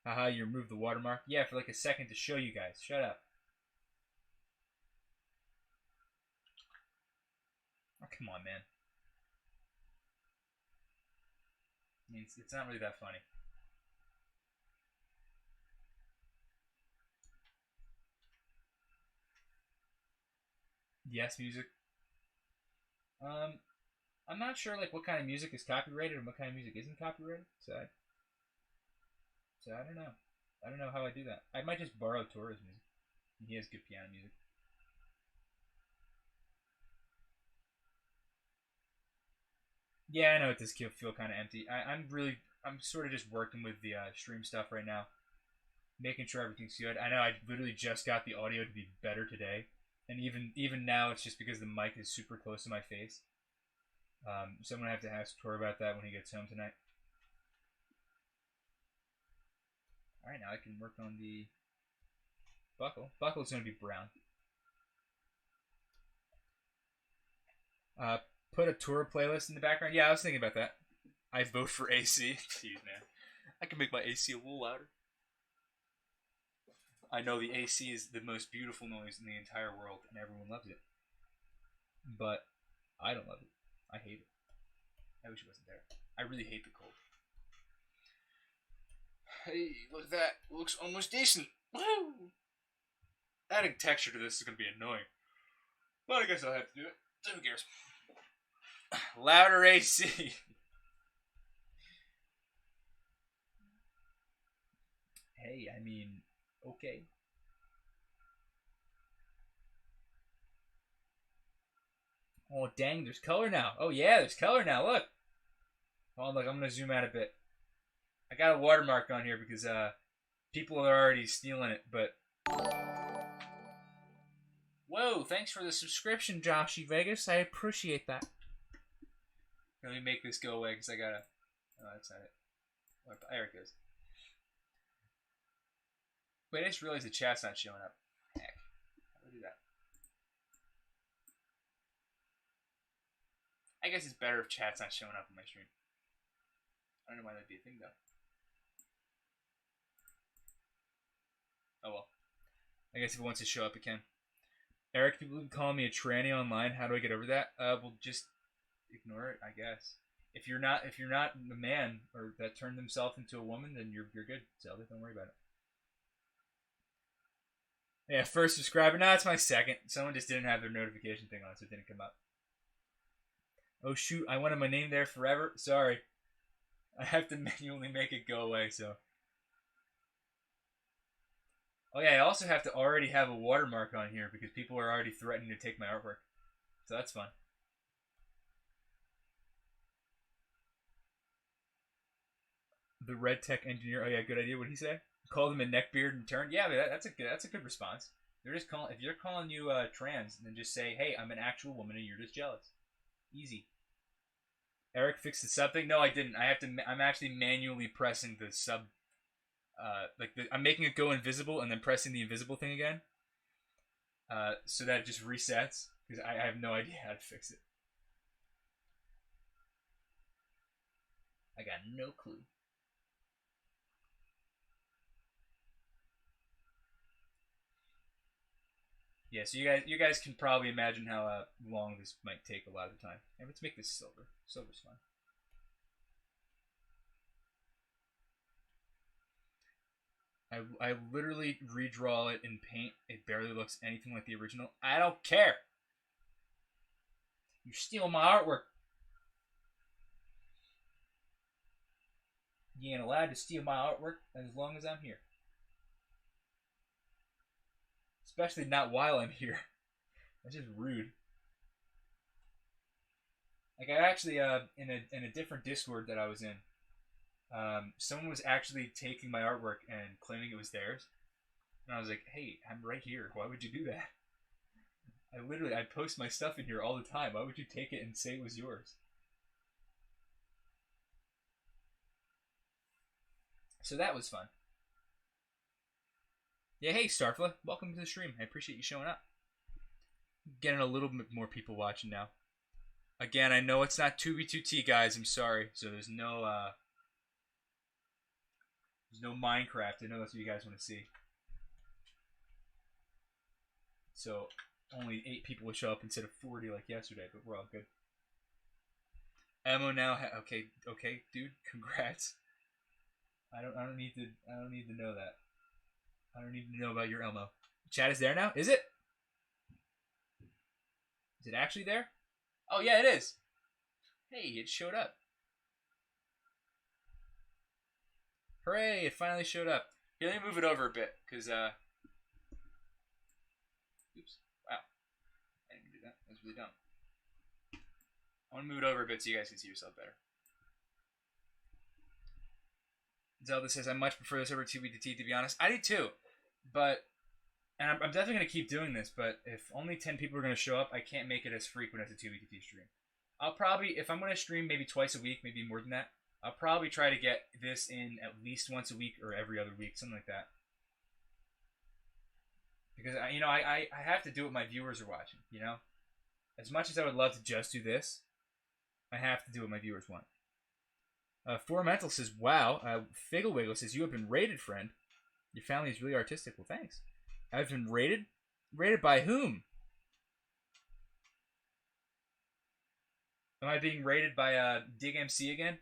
Haha, you removed the watermark? Yeah, for like a second to show you guys. Shut up. Oh, come on, man. I mean, it's not really that funny. Yes, music. I'm not sure like what kind of music is copyrighted and what kind of music isn't copyrighted. So I don't know. I don't know how I do that. I might just borrow Tora's music. He has good piano music. Yeah, I know it does feel kind of empty. I'm sort of just working with the stream stuff right now, making sure everything's good. I know I literally just got the audio to be better today, and even now it's just because the mic is super close to my face. So I'm gonna have to ask Tor about that when he gets home tonight. All right, now I can work on the buckle. Buckle's gonna be brown. Put a tour playlist in the background. Yeah, I was thinking about that. I vote for AC. Jeez, man. I can make my AC a little louder. I know the AC is the most beautiful noise in the entire world, and everyone loves it. But I don't love it. I hate it. I wish it wasn't there. I really hate the cold. Hey, look at that. It looks almost decent. Woo! Adding texture to this is going to be annoying. But I guess I'll have to do it. So who cares? Louder AC. Hey, I mean, okay. Oh, dang, there's color now. Oh, yeah, there's color now. Look. Hold on, look, I'm going to zoom out a bit. I got a watermark on here because people are already stealing it, but... Whoa, thanks for the subscription, Joshy Vegas. I appreciate that. Let me make this go away because I gotta... Oh, that's not it. Oh, there it goes. Wait, I just realized the chat's not showing up. Heck. How do I do that? I guess it's better if chat's not showing up on my stream. I don't know why that'd be a thing, though. Oh, well. I guess if it wants to show up, it can. Eric, people have been calling me a tranny online. How do I get over that? Well, just ignore it, I guess. If you're not a man or that turned himself into a woman, then you're good. Zelda, don't worry about it. Yeah, first subscriber. No, it's my second. Someone just didn't have their notification thing on, so it didn't come up. Oh shoot, I wanted my name there forever. Sorry. I have to manually make it go away, so. Oh yeah, I also have to already have a watermark on here because people are already threatening to take my artwork. So that's fun. The red tech engineer. Oh yeah, good idea. What did he say? Call them a neckbeard in turn. Yeah, that's a good response. They're just calling. If you're calling you trans, then just say, "Hey, I'm an actual woman, and you're just jealous." Easy. Eric fixed the sub thing. No, I didn't. I'm actually manually pressing the sub. I'm making it go invisible and then pressing the invisible thing again. So that it just resets because I have no idea how to fix it. I got no clue. Yeah, so you guys can probably imagine how long this might take a lot of the time. And let's make this silver. Silver's fun. I literally redraw it in paint. It barely looks anything like the original. I don't care. You steal my artwork. You ain't allowed to steal my artwork as long as I'm here. Especially not while I'm here. That's just rude. Like I actually in a different Discord that I was in, someone was actually taking my artwork and claiming it was theirs, and I was like, "Hey, I'm right here. Why would you do that?" I post my stuff in here all the time. Why would you take it and say it was yours? So that was fun. Yeah, hey Starfla, welcome to the stream. I appreciate you showing up. Getting a little bit more people watching now. Again, I know it's not 2v2t, guys. I'm sorry. So there's no Minecraft. I know that's what you guys want to see. So only 8 people will show up instead of 40 like yesterday, but we're all good. Emo now. Okay, dude. Congrats. I don't need to know that. I don't need to know about your Elmo. Chat is there now. Is it? Is it actually there? Oh yeah, it is. Hey, it showed up. Hooray! It finally showed up. Here, let me move it over a bit, cause oops. Wow. I didn't do that. That's really dumb. I want to move it over a bit so you guys can see yourself better. Zelda says, I much prefer this over 2BTT, to be honest. I do too. But, and I'm definitely going to keep doing this, but if only 10 people are going to show up, I can't make it as frequent as a 2BTT stream. I'll probably, if I'm going to stream maybe twice a week, maybe more than that, I'll probably try to get this in at least once a week or every other week, something like that. Because, I have to do what my viewers are watching, you know? As much as I would love to just do this, I have to do what my viewers want. Four Mental says, wow. Figgle Wiggle says, you have been rated, friend. Your family is really artistic. Well, thanks. I've been rated? Rated by whom? Am I being rated by Dig MC again?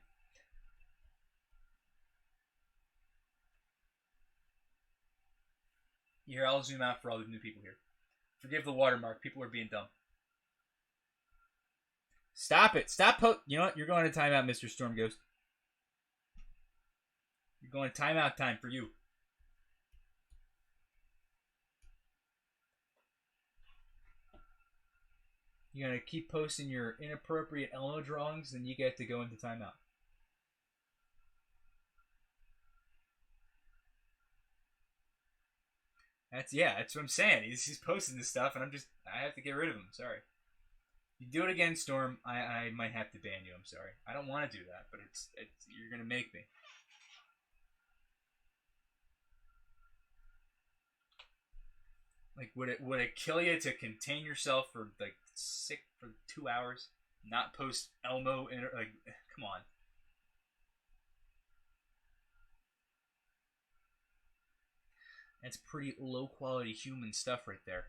Here, I'll zoom out for all the new people here. Forgive the watermark. People are being dumb. Stop it. Stop. You know what? You're going to timeout, Mr. Storm Ghost. You're going to timeout time for you. You're going to keep posting your inappropriate Elmo drawings, then you get to go into timeout. That's what I'm saying. He's posting this stuff, and I have to get rid of him. Sorry. You do it again, Storm, I might have to ban you. I'm sorry. I don't want to do that, but it's you're gonna make me. Like, would it kill you to contain yourself for like sick for 2 hours, not post Elmo like? Come on. That's pretty low quality human stuff right there.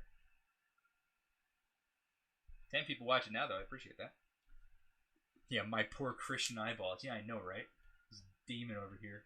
10 people watching now, though. I appreciate that. Yeah, my poor Christian eyeballs. Yeah, I know, right? This demon over here.